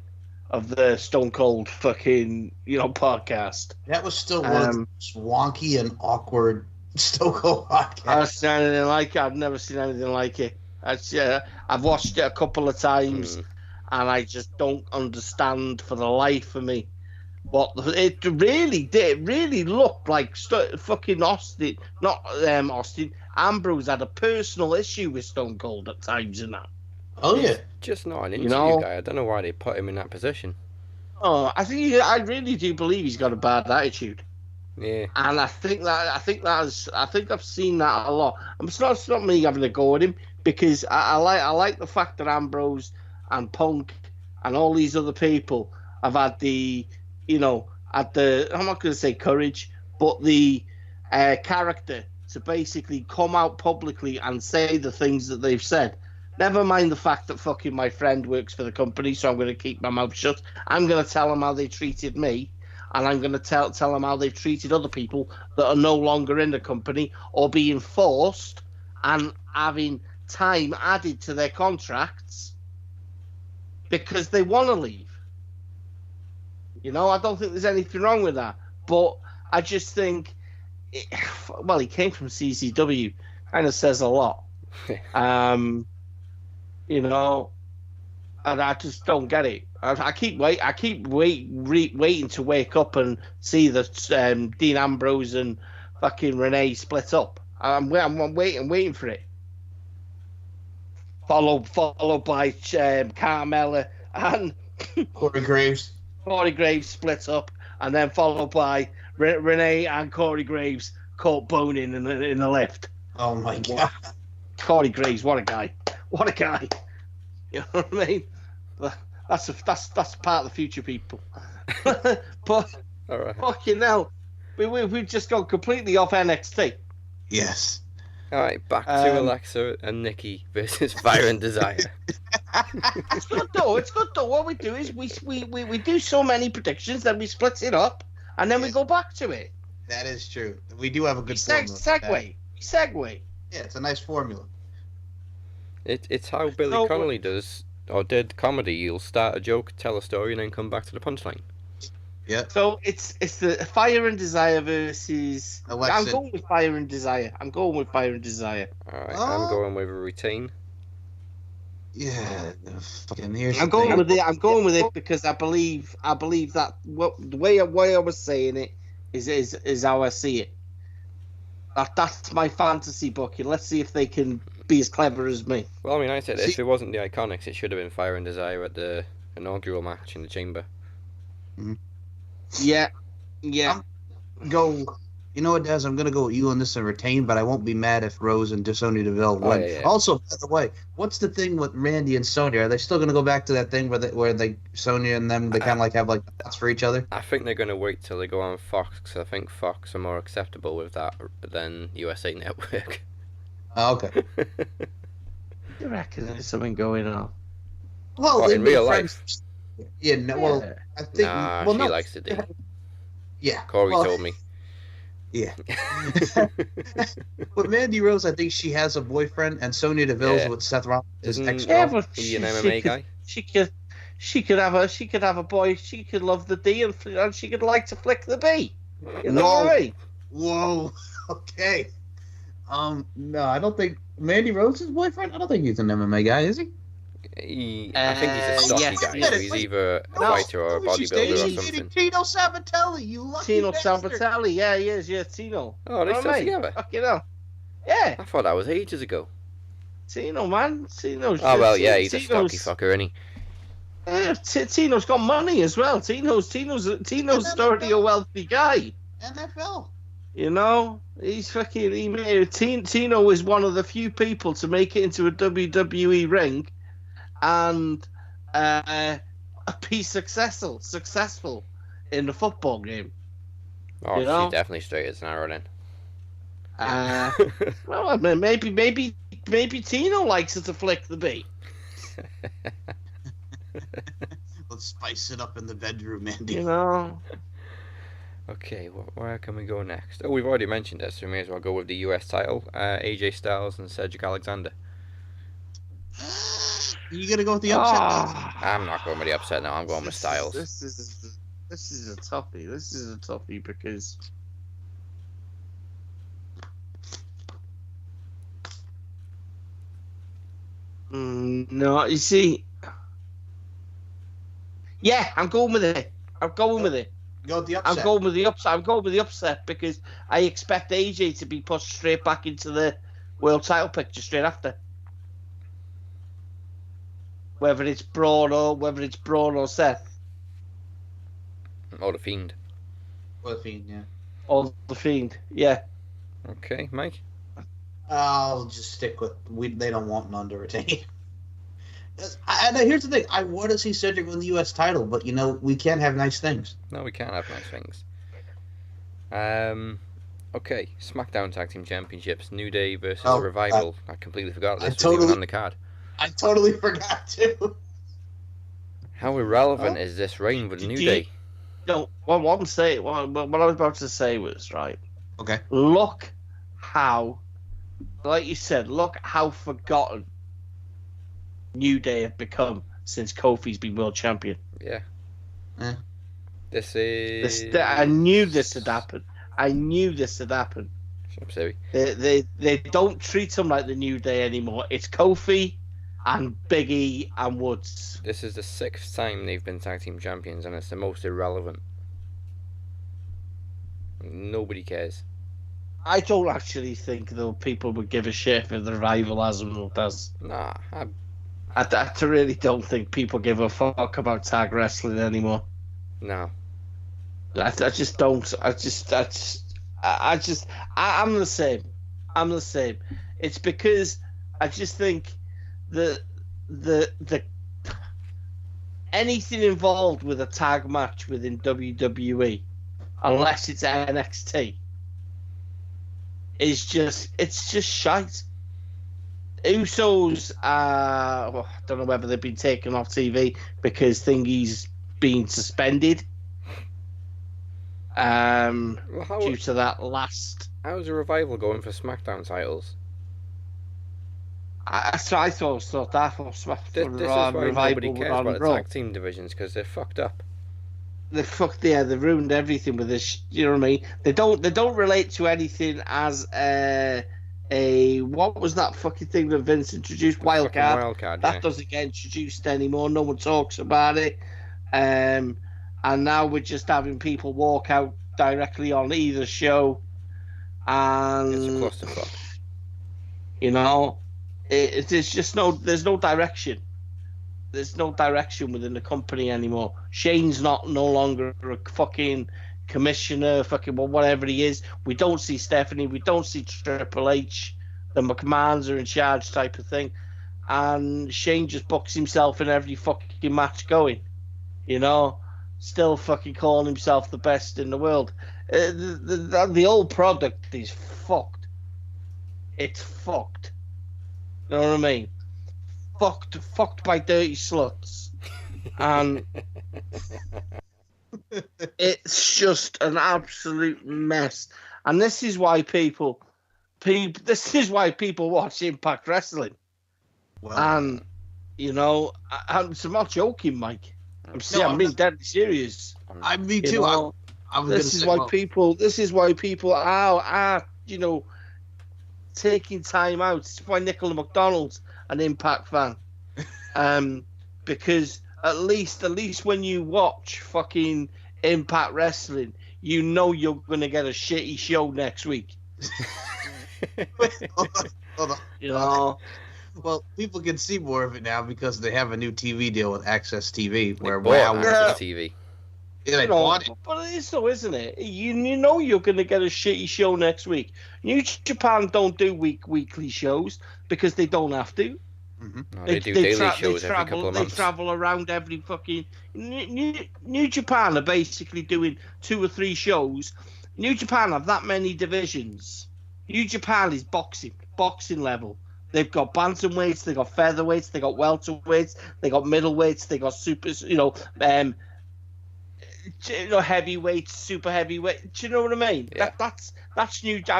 of the Stone Cold fucking podcast. That was still one of the most wonky and awkward Stone Cold podcasts. I've seen anything like it. I've never seen anything like it. I've watched it a couple of times, and I just don't understand for the life of me what it really did. It really looked like fucking Austin, not Austin. Ambrose had a personal issue with Stone Cold at times in that. Oh yeah, just not an interview guy. I don't know why they put him in that position. Oh, I really do believe he's got a bad attitude. Yeah, and I think I've seen that a lot. It's not me having a go at him because I like the fact that Ambrose and Punk and all these other people have had the I'm not going to say courage, but the character to basically come out publicly and say the things that they've said. Never mind the fact that fucking my friend works for the company, so I'm going to keep my mouth shut. I'm going to tell them how they treated me, and I'm going to tell them how they've treated other people that are no longer in the company or being forced and having time added to their contracts because they want to leave. I don't think there's anything wrong with that. But I just think, he came from CCW, kind of says a lot. And I just don't get it. I keep waiting to wake up and see that Dean Ambrose and fucking Renee split up. I'm waiting for it. Followed by Carmella and Corey Graves. Corey Graves split up, and then followed by Renee and Corey Graves caught boning in the lift. Oh my god, Corey Graves, what a guy! What a guy! You know what I mean? That's part of the future, people. But all right. Fucking hell, we've just gone completely off NXT. Yes. All right, back to Alexa and Nikki versus Fire and Desire. It's good though. What we do is we do so many predictions, then we split it up, and then we go back to it. That is true. We do have a good segue. Yeah, it's a nice formula. It's how Billy Connolly does or did comedy. You'll start a joke, tell a story, and then come back to the punchline. Yeah. So it's the Fire and Desire versus Alexa. I'm going with Fire and Desire. All right, I'm going with a Retain. Yeah. Fucking here's I'm going with it. I'm going with it because I believe that the way I was saying it is how I see it. That's my fantasy booking. Let's see if they can be as clever as me. Well, I mean, I said if it wasn't the Iconics, it should have been Fire and Desire at the inaugural match in the Chamber. Mm-hmm. Yeah. You know what, Daz? I'm gonna go with you on this and Retain, but I won't be mad if Rose and Sonya Deville win. Yeah. Also, by the way, what's the thing with Randy and Sonya? Are they still gonna go back to that thing where Sonya and them they kind of like have like thoughts for each other? I think they're gonna wait till they go on Fox because I think Fox are more acceptable with that than USA Network. Oh, okay. You reckon there's something going on? Well, in real life. Yeah. No. Well, I think. Nah, well, she no. likes to date. Yeah. Corey told me. Yeah. But Mandy Rose, I think she has a boyfriend, and Sonya Deville's with Seth Rollins' ex-girlfriend. Yeah, but He an MMA guy? She could have a boy. She could love the D and she could like to flick the B. You know what I mean? Whoa. Okay. No, I don't think Mandy Rose's boyfriend. I don't think he's an MMA guy, is he? I think he's a stocky yes, guy, yes. so he's either a No. fighter or a bodybuilder or He's something. Tino Sabatelli, you lucky Tino bastard. Sabatelli, yeah, he is, yeah, Tino. Oh, are they still mate, together? fucking hell. Yeah, I thought that was ages ago. Tino, man. Tino's. Oh, well, yeah, he's a Tino's, stocky fucker, isn't he? Yeah, Tino's got money as well. Tino's already a wealthy guy. NFL. You know, he's fucking. Tino is one of the few people to make it into a WWE ring, and be successful in the football game. Oh, You know? she's definitely straight as an arrow then. Well, I mean, maybe Tino likes it to flick the beat. Let's spice it up in the bedroom, Andy. You know. Okay, where can we go next? Oh, we've already mentioned this, so we may as well go with the US title. AJ Styles and Cedric Alexander. You gonna go with the upset? I'm not going with the upset now. I'm going with Styles. This is a toughie. This is a toughie because. No, you see. Yeah, I'm going with it. Go with the upset. I'm going with the upset because I expect AJ to be pushed straight back into the world title picture straight after. Whether it's Braun or Seth. Or the Fiend. Or the Fiend, yeah. Or the Fiend, yeah. Okay, Mike? I'll just stick with they don't want none to retain. And here's the thing: I want to see Cedric win the U.S. title, but we can't have nice things. No, we can't have nice things. Okay, SmackDown Tag Team Championships, New Day versus Revival. I completely forgot this was even on the card. I totally forgot too. How irrelevant is this reign with New Day? No, what I was about to say was right. Okay. Look how, like you said, look how forgotten New Day have become since Kofi's been world champion. Yeah. Eh. I knew this had happened. They don't treat them like the New Day anymore. It's Kofi and Big E and Woods. This is the 6th time they've been tag team champions, and it's the most irrelevant. Nobody cares. I don't actually think though people would give a shit if the Revival has them does. Nah, I really don't think people give a fuck about tag wrestling anymore. No. I just don't. I'm the same. I'm the same. It's because I just think the anything involved with a tag match within WWE, unless it's NXT, it's just shite. Usos, I don't know whether they've been taken off TV because Thingy's been suspended. Due to that last. How's the Revival going for SmackDown titles? I thought that for This is why nobody cares about the tag team divisions, because they're fucked up. They ruined everything with this. You know what I mean? They don't relate to anything as what was that fucking thing that Vince introduced? Wildcard. That doesn't get introduced anymore. No one talks about it. And now we're just having people walk out directly on either show. And it's a clusterfuck. There's no direction. There's no direction within the company anymore. Shane's no longer a fucking commissioner, whatever he is. We don't see Stephanie. We don't see Triple H. The McMahons are in charge type of thing. And Shane just books himself in every fucking match going. Still fucking calling himself the best in the world. The old product is fucked. It's fucked. You know what I mean? Fucked by dirty sluts. And it's just an absolute mess. And this is why people watch Impact Wrestling. Well, And I'm not joking, Mike. I'm being deadly serious. Me too. This is why people are taking time out. It's why Nicola McDonald's an Impact fan. Because at least when you watch fucking Impact Wrestling, you know you're gonna get a shitty show next week. Hold on. You know. Well, people can see more of it now because they have a new TV deal with Access TV, where Wow, WoW. Access TV. Yeah, they bought it. But it is so, isn't it? You know you're going to get a shitty show next week. New Japan don't do weekly shows because they don't have to. Mm-hmm. No, they do daily shows every couple of months. They travel around every fucking... New Japan are basically doing 2 or 3 shows. New Japan have that many divisions. New Japan is boxing level. They've got bantamweights, they've got featherweights, they've got welterweights, they've got middleweights, they've got heavyweights, super heavyweight. Do you know what I mean? Yeah. That's how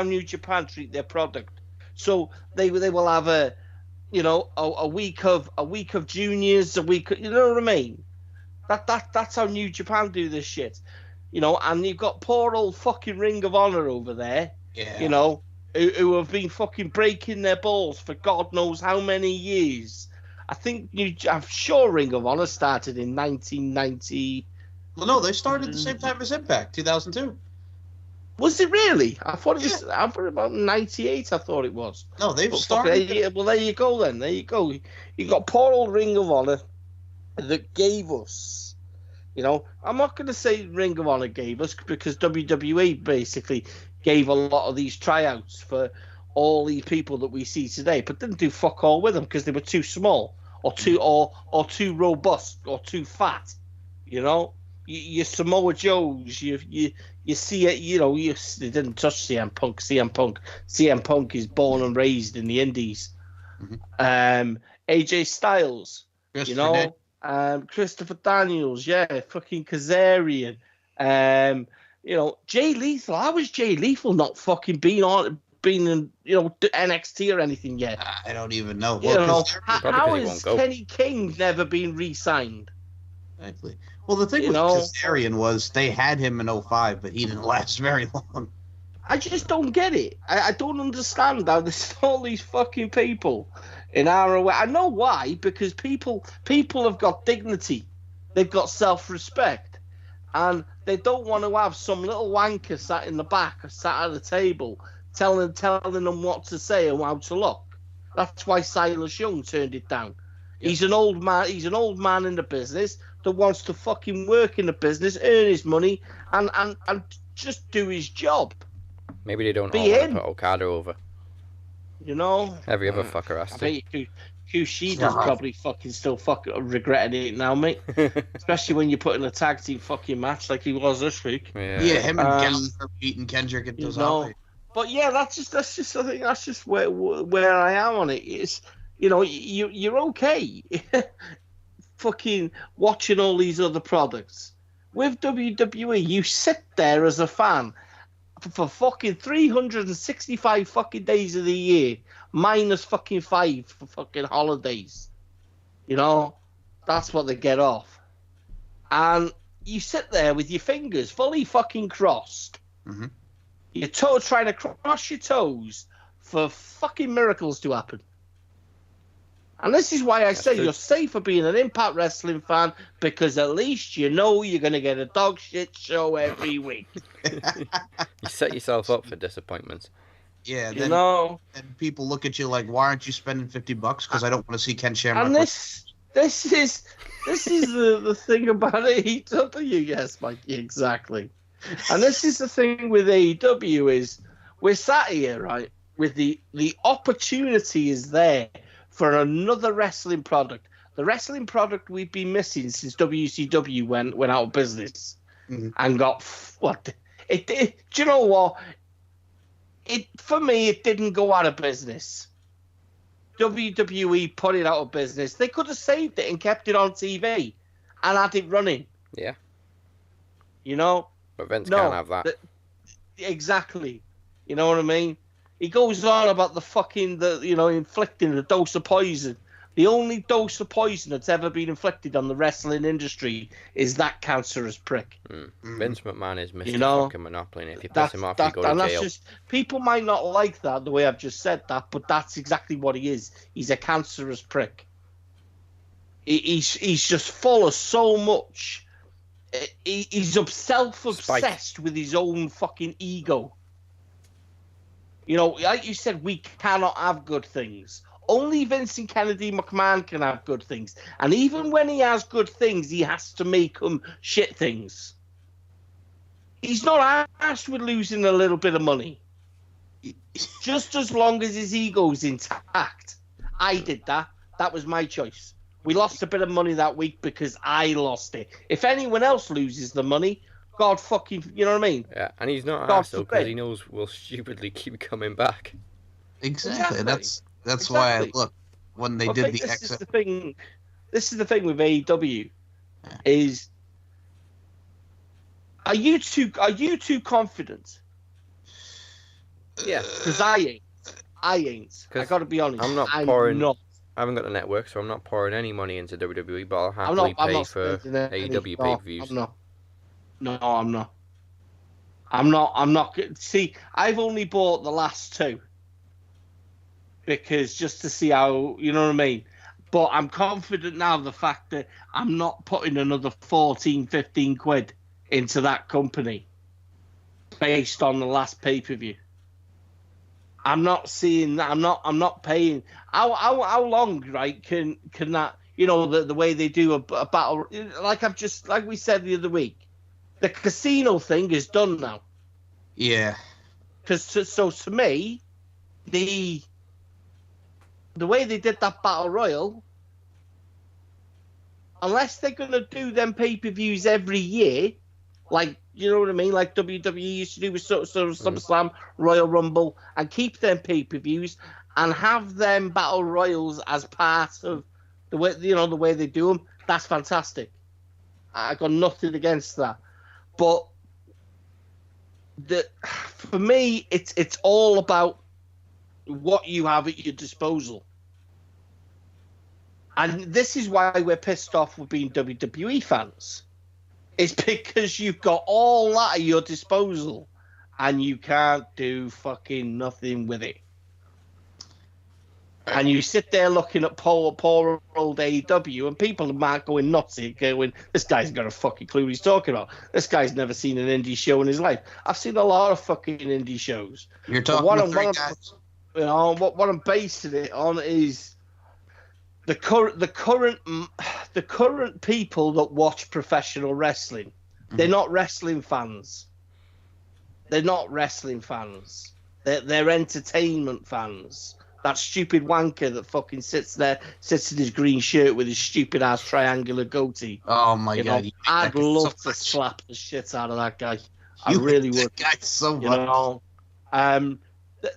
New Japan treat their product. So they will have a week of juniors, a week. You know what I mean? That's how New Japan do this shit. And you've got poor old fucking Ring of Honor over there. Yeah. Who have been fucking breaking their balls for God knows how many years. I'm sure Ring of Honor started in 1990. Well, no, they started at the same time as Impact, 2002. Was it really? I thought it was about 98. I thought it was. No, they've But started. well, there you go then. There you go. You got poor old Ring of Honor that gave us. I'm not going to say Ring of Honor gave us because WWE basically gave a lot of these tryouts for all these people that we see today, but didn't do fuck all with them because they were too small or too robust or too fat. Your Samoa Joes, you see it. They didn't touch CM Punk. CM Punk is born and raised in the Indies. Mm-hmm. AJ Styles, Christopher Daniels, fucking Kazarian, Jay Lethal. How has Jay Lethal not fucking been in NXT or anything yet? I don't even know. How has Kenny King never been re-signed? Exactly. Well, the thing with Kazarian was they had him in 05, but he didn't last very long. I just don't get it. I don't understand how there's all these fucking people in ROH. I know why, because people have got dignity. They've got self-respect. And they don't want to have some little wanker sat in the back or sat at the table telling them what to say and how to look. That's why Silas Young turned it down. Yep. He's an old man in the business that wants to fucking work in the business, earn his money, and just do his job. Maybe they don't all want to put Okada over. Every other fucker has to. Kushida's probably fucking still fucking regretting it now, mate. Especially when you put in a tag team fucking match like he was this week. Yeah, him and Gallagher beating Kendrick and Dazzy. But yeah, that's just I think that's just where I am on it. It's you're okay fucking watching all these other products. With WWE, you sit there as a fan for fucking 365 fucking days of the year, minus fucking 5 for fucking holidays. That's what they get off. And you sit there with your fingers fully fucking crossed. Mm-hmm. You're trying to cross your toes for fucking miracles to happen. And this is why I say you're safe for being an Impact Wrestling fan, because at least you know you're going to get a dog shit show every week. You set yourself up for disappointments. Yeah, and people look at you like, why aren't you spending $50? Because I don't want to see Ken Shamrock. And this is the thing about AEW, yes, Mikey, exactly. And this is the thing with AEW is we're sat here, right, with the opportunity is there for another wrestling product. The wrestling product we've been missing since WCW went out of business and got what? It did. Do you know what? For me, it didn't go out of business. WWE put it out of business. They could have saved it and kept it on TV and had it running. Yeah. But Vince can't have that. Exactly. You know what I mean? He goes on about inflicting the dose of poison. The only dose of poison that's ever been inflicted on the wrestling industry is that cancerous prick. Vince McMahon is Mr. fucking Monopoly, and if you piss him off, you go to jail. People might not like that, the way I've just said that, but that's exactly what he is. He's a cancerous prick. He's just full of so much. He's self-obsessed with his own fucking ego. You know, like you said, we cannot have good things. Only Vincent Kennedy McMahon can have good things. And even when he has good things, he has to make them shit things. He's not asked with losing a little bit of money. Just as long as his ego's intact. I did that. That was my choice. We lost a bit of money that week because I lost it. If anyone else loses the money, God fucking, you know what I mean? Yeah, and he's not asked though because he knows we'll stupidly keep coming back. Exactly. That's why I look when they did the this is the thing. This is the thing with AEW, is are you too confident? Yeah, because I ain't. I got to be honest. I'm not pouring. I haven't got the network, so I'm not pouring any money into WWE, but I'll happily pay for AEW pay-per-views. I'm not. No, I'm not. I'm not. See, I've only bought the last two because just to see how, you know what I mean. But I'm confident now of the fact that I'm not putting another 14, 15 quid into that company based on the last pay-per-view. I'm not seeing that. I'm not paying. How long, right? Can that? You know, the way they do a battle, like we said the other week, the casino thing is done now. Yeah. Because so to me, the way they did that battle royal, unless they're gonna do them pay-per-views every year, like, you know what I mean? Like WWE used to do with sort of SummerSlam, Royal Rumble, and keep them pay-per-views and have them battle royals as part of the way, you know, the way they do them. That's fantastic. I got nothing against that. But for me, it's all about what you have at your disposal. And this is why we're pissed off with being WWE fans. It's because you've got all that at your disposal and you can't do fucking nothing with it. And you sit there looking at poor old AEW and people are going nuts here, going, this guy's got a fucking clue what he's talking about. This guy's never seen an indie show in his life. I've seen a lot of fucking indie shows. You're talking about three guys. You know, what I'm basing it on is the current people that watch professional wrestling. They're not wrestling fans. They're not wrestling fans. They're entertainment fans. That stupid wanker that fucking sits in his green shirt with his stupid ass triangular goatee. Oh my God! I'd love to slap the shit out of that guy. I really would. That guy so much. You know,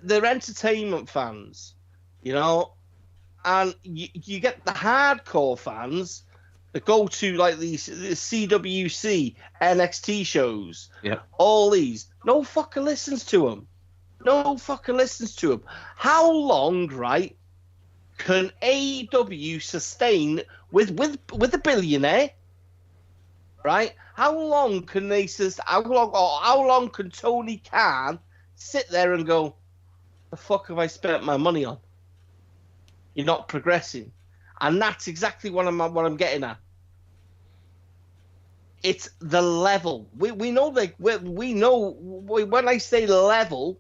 they're entertainment fans. You know. And you get the hardcore fans that go to like the CWC, NXT shows. Yeah. All these. No fucker listens to them. No fucker listens to them. How long, right, can AEW sustain with a billionaire? Right? How long can they how long can Tony Khan sit there and go, the fuck have I spent my money on? You're not progressing, and that's exactly what I'm getting at. It's the level. We know we know when I say level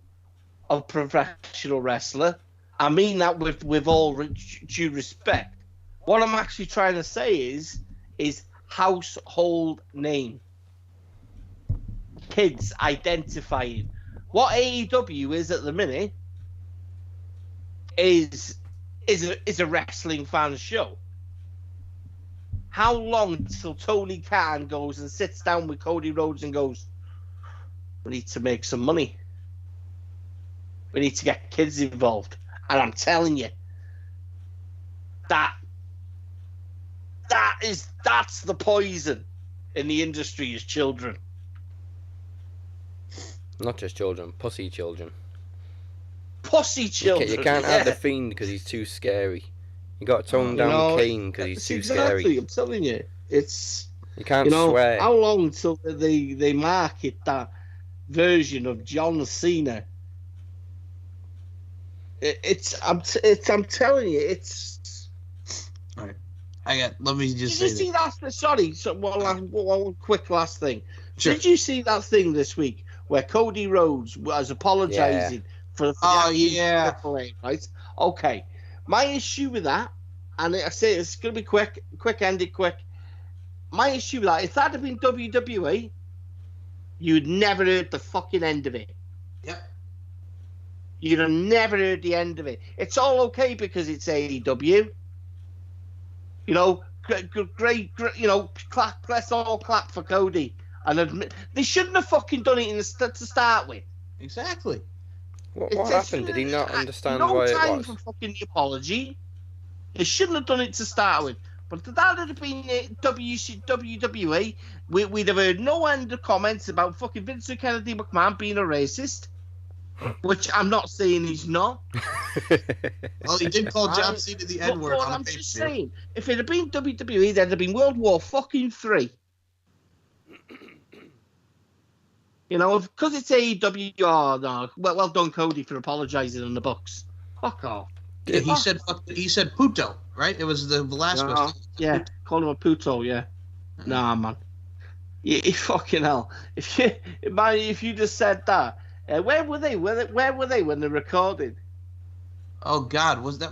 of professional wrestler, I mean that with all due respect. What I'm actually trying to say is household name. Kids identifying. What AEW is at the minute is a wrestling fan show. How long till Tony Khan goes and sits down with Cody Rhodes and goes, we need to make some money. We need to get kids involved. And I'm telling you, that's the poison in the industry is children. Not just children, pussy children. Pussy children. You can't have the Fiend because he's too scary. You got to tone down Kane because he's too scary. I'm telling you, it's you can't swear. How long till they market that version of John Cena? I'm telling you, it's. All right. Let me just Did say you see that? Sorry, so one quick last thing. Sure. Did you see that thing this week where Cody Rhodes was apologising for the right? Okay. My issue with that, and I say it's going to be quick, ended quick. My issue with that, if that had been WWE, you'd never heard the fucking end of it. Yep. You'd have never heard the end of it. It's all okay because it's AEW. You know, great, you know, let's all clap for Cody. And admit, they shouldn't have fucking done it to start with. Exactly. What happened? Did he not understand no why it time was? for fucking the apology. They shouldn't have done it to start with. But if that had been WWE, we'd have heard no end of comments about fucking Vince Kennedy McMahon being a racist. Which I'm not saying he's not. Well, he did call John Cena the N-word on I'm just saying, if it had been WWE, there'd have been World War fucking 3. You know, because it's AEW. Oh no, well done, Cody, for apologising in the books. Fuck off. Yeah, he said puto, right? It was the last one. Yeah, call him a puto. Yeah. Nah, man. You fucking hell. If you just said that. Where were they? Where were they when they recorded? Oh God, what was that?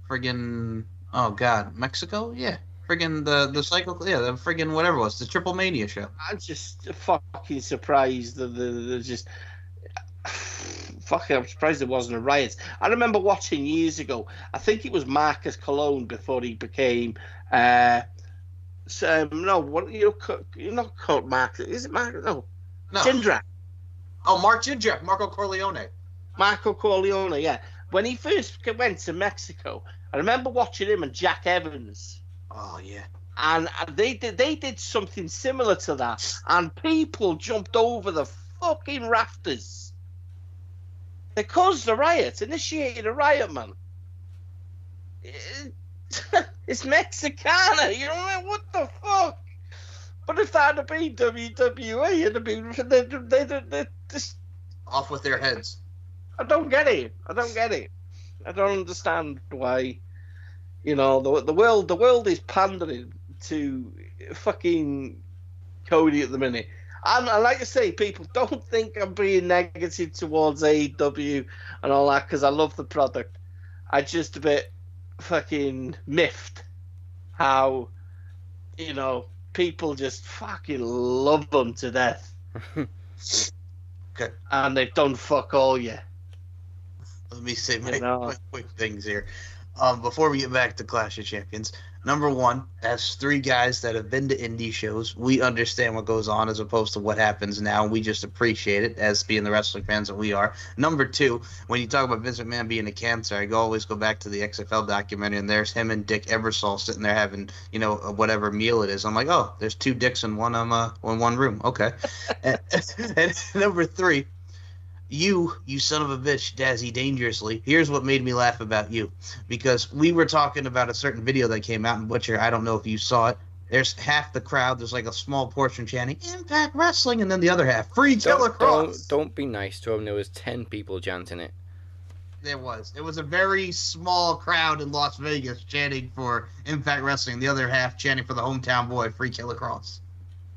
Friggin' oh God, Mexico? Yeah, friggin' the cycle. Yeah, the friggin' whatever it was, the Triple Mania show. I'm just fucking surprised that the just fucking. I'm surprised there wasn't a riot. I remember watching years ago. I think it was Marcus Colon before he became. No, what you're not called Marcus? Is it Marcus? No. Jindrak. Oh, Marco Corleone. Marco Corleone, yeah. When he first went to Mexico, I remember watching him and Jack Evans. Oh, yeah. And they did something similar to that. And people jumped over the fucking rafters. They caused a riot, initiated a riot, man. It's Mexicana, you know what the fuck? But if that had been WWE, it'd have been they just off with their heads. I don't get it. I don't understand why. You know, the world is pandering to fucking Cody at the minute. And like I say, people don't think I'm being negative towards AEW and all that because I love the product. I just a bit fucking miffed how, you know, people just fucking love them to death. Okay. And they've done fuck all yet. Let me say my quick things here. Before we get back to Clash of Champions, number one, as three guys that have been to indie shows, we understand what goes on as opposed to what happens now. We just appreciate it as being the wrestling fans that we are. Number two, when you talk about Vince McMahon being a cancer, I always go back to the XFL documentary, and there's him and Dick Ebersol sitting there having, you know, whatever meal it is. I'm like, oh, there's two dicks in one room. Okay. and number three, you son of a bitch, Dazzy Dangerously. Here's what made me laugh about you. Because we were talking about a certain video that came out in Butcher. I don't know if you saw it. There's half the crowd. There's like a small portion chanting, Impact Wrestling, and then the other half, Free Killer Cross. Don't be nice to him. There was 10 people chanting it. There was. It was a very small crowd in Las Vegas chanting for Impact Wrestling. The other half chanting for the hometown boy, Free Killer Cross.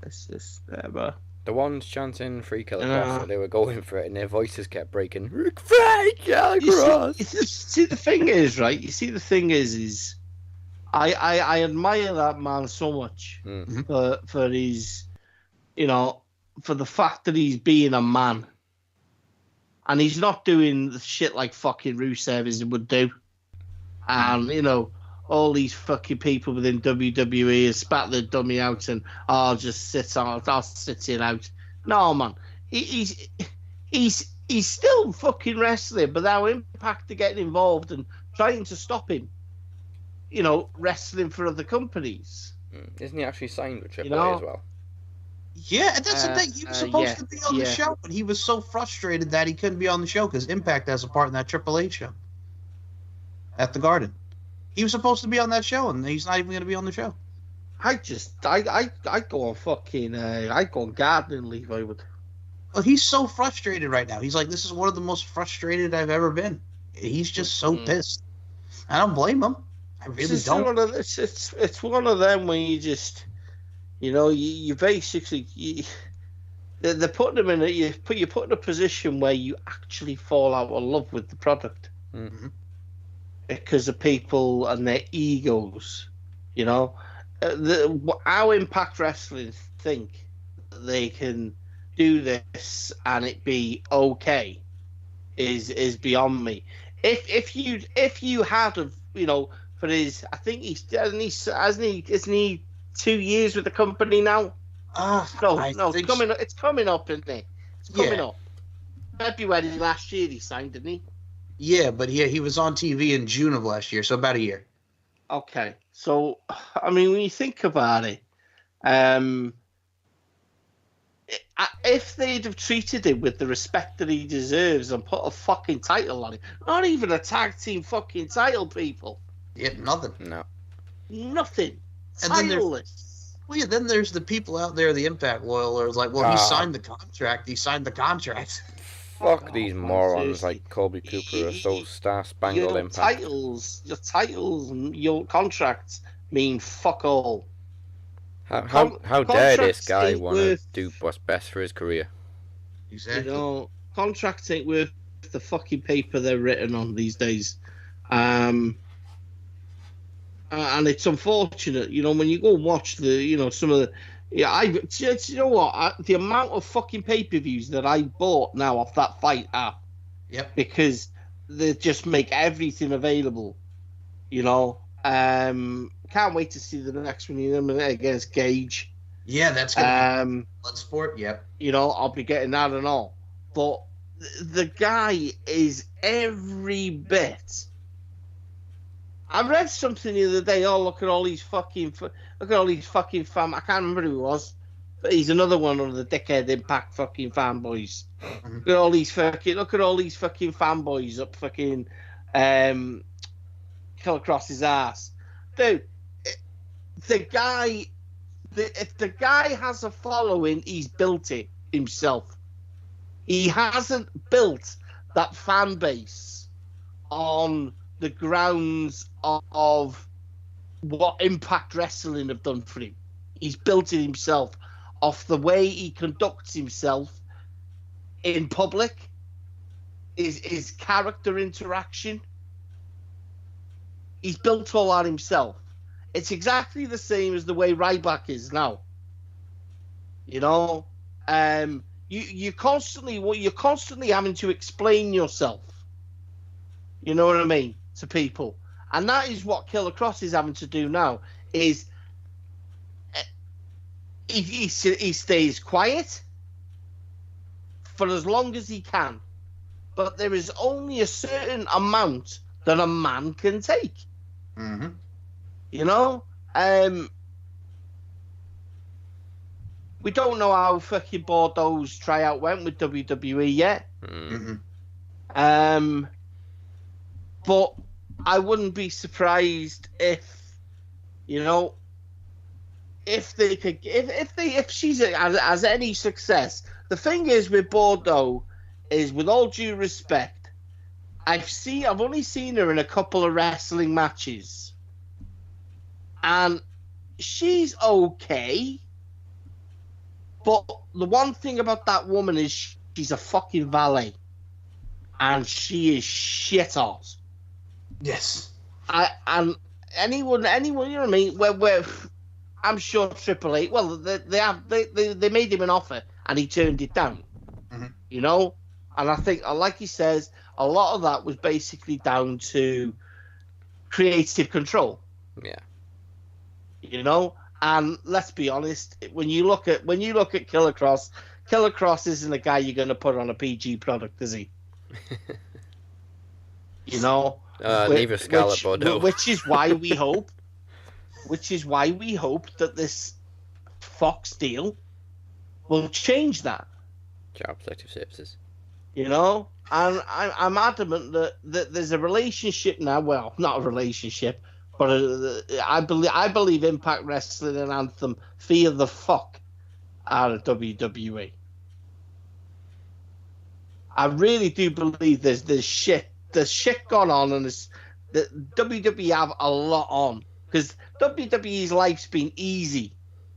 It's just, The ones chanting Free Killer Cross, they were going for it, and their voices kept breaking. Free Killer Cross! See, the thing is, right? You see, the thing is I admire that man so much for his, you know, for the fact that he's being a man. And he's not doing the shit like fucking Rusev would do. And, you know, all these fucking people within WWE have spat their dummy out and I'll sit it out. No, man. He's still fucking wrestling, but now Impact are getting involved and trying to stop him, you know, wrestling for other companies. Isn't he actually signed with AAA as well? Yeah, and that's the thing. He was supposed to be on the show, but he was so frustrated that he couldn't be on the show because Impact has a part in that AAA show at the Garden. He was supposed to be on that show, and he's not even going to be on the show. I go on fucking, I go on gardening leave, I would. Well, he's so frustrated right now. He's like, this is one of the most frustrated I've ever been. He's just so pissed. I don't blame him. I really don't. It's one of them where you just, you basically they're putting them in you put in a position where you actually fall out of love with the product because of people and their egos. How Impact Wrestling think they can do this and it be okay is beyond me. If you had for his, I think isn't he 2 years with the company now? It's coming up, isn't it? It's coming up. February last year he signed, didn't he? Yeah, but he was on TV in June of last year, so about a year. Okay, so I mean, when you think about it, if they'd have treated him with the respect that he deserves and put a fucking title on him, not even a tag team fucking title, people. Yeah, nothing. No. Nothing. And Titleless. then there's the people out there, the Impact loyalers, like, well, he signed the contract. He signed the contract. Fuck these morons like Colby Cooper are so star-spangled Impact. Your titles and your contracts mean fuck all. How dare this guy want to do what's best for his career? Exactly. Contracts ain't worth the fucking paper they're written on these days. And it's unfortunate, when you go watch some of the, the amount of fucking pay-per-views that I bought now off that fight app. Yep. Because they just make everything available, Can't wait to see the next one against Gage. Yeah, that's gonna be Bloodsport. Yep. I'll be getting that and all. But the guy is every bit. I read something the other day. Oh, look at all these fucking fam. I can't remember who it was, but he's another one of the dickhead Impact fucking fanboys. Mm-hmm. Look at all these fucking fanboys up fucking Kilcross's ass, dude. If the guy has a following, he's built it himself. He hasn't built that fan base on the grounds of what Impact Wrestling have done for him. He's built it himself off the way he conducts himself in public, his character interaction. He's built all that himself. It's exactly the same as the way Ryback is now. You're constantly having to explain yourself. You know what I mean? To people. And that is what Killer Cross is having to do now, is he stays quiet for as long as he can. But there is only a certain amount that a man can take. Mm-hmm. We don't know how fucking Bordeaux's tryout went with WWE yet. Mm-hmm. But I wouldn't be surprised if she has any success. The thing is with Bordeaux is, with all due respect, I've only seen her in a couple of wrestling matches, and she's okay. But the one thing about that woman is she's a fucking valet, and she is shit hot. Yes. And anyone, you know what I mean? Where I'm sure Triple H. Well, they made him an offer and he turned it down. Mm-hmm. And I think, like he says, a lot of that was basically down to creative control. Yeah. And let's be honest, when you look at Killer Cross isn't a guy you're going to put on a PG product, is he? Neither Scarlett Bordeaux. Which is why we hope that this Fox deal will change that. Child Protective Services. And I'm adamant that there's a relationship now. Well, not a relationship, but I believe Impact Wrestling and Anthem fear the fuck out of WWE. I really do believe there's shit gone on, and that WWE have a lot on, because WWE's life's been easy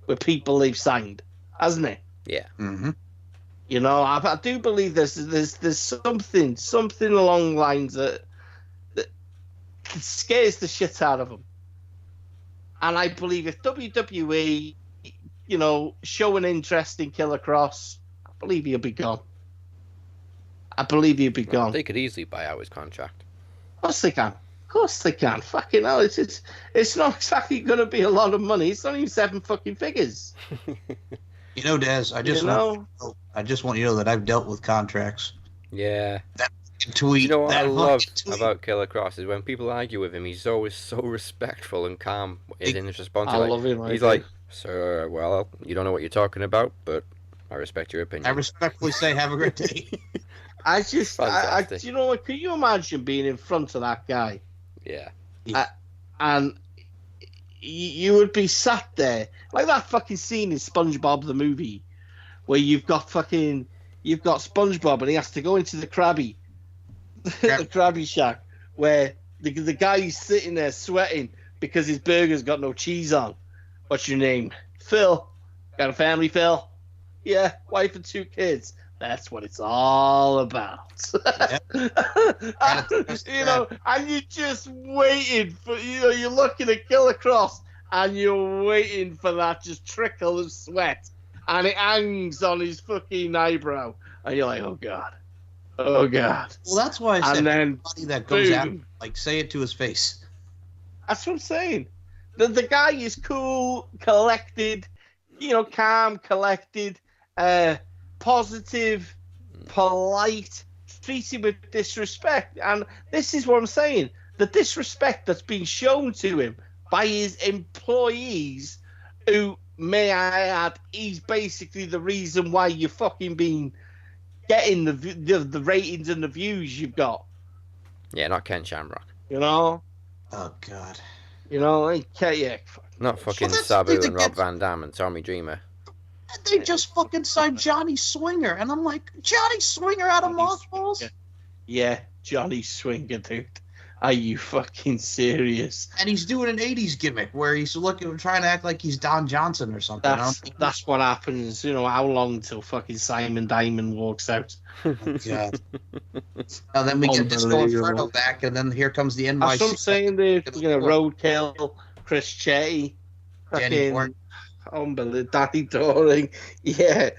with people they've signed, hasn't it? Yeah. Mm-hmm. You know, I do believe there's something along the lines that scares the shit out of them. And I believe if WWE, you know, show an interest in Killer Cross, I believe he'll be gone. Well, they could easily buy out his contract. Of course they can. Of course they can. Fucking hell, it's not exactly going to be a lot of money. It's not even 7 fucking figures. You know, Daz, I just want you to know that I've dealt with contracts. Yeah. That tweet. You know what I love tweet. about Killer Cross is when people argue with him, he's always so respectful and calm in his response. I love him. He's like, "Sir, well, you don't know what you're talking about, but I respect your opinion." I respectfully say, have a great day. You know what? Can you imagine being in front of that guy? Yeah. And you would be sat there like that fucking scene in SpongeBob the movie, where you've got SpongeBob and he has to go into the Krabby Shack, where the guy's sitting there sweating because his burger's got no cheese on. What's your name? Phil. Got a family, Phil? Yeah, wife and 2 kids. That's what it's all about. You know, and you're just waiting for, you know, you're looking at Killer Cross and you're waiting for that just trickle of sweat, and it hangs on his fucking eyebrow, and you're like, oh God. Oh God. Well, that's why I said and then, anybody that goes out, like, say it to his face. That's what I'm saying. The guy is cool, collected, you know, calm, collected, positive, polite, treats him with disrespect. And this is what I'm saying. The disrespect that's been shown to him by his employees, who, may I add, he's basically the reason why you've fucking been getting the ratings and the views you've got. Yeah, not Ken Shamrock. You know? Oh, God. You know, yeah. Not fucking Well, Sabu and Rob Van Dam and Tommy Dreamer. They just fucking signed Johnny Swinger, and I'm like, Johnny Swinger out of Mothballs? Yeah, Johnny Swinger, dude. Are you fucking serious? And he's doing an 80s gimmick where he's trying to act like he's Don Johnson or something. That's what happens. You know, how long till fucking Simon Diamond walks out? Oh, God. Now then we get Disco Inferno back, and then here comes the NYC. That's what I'm saying. They're Roadkill, Chris Chetty, Jenny Ford. Unbelievable. Danny Doring. Yeah.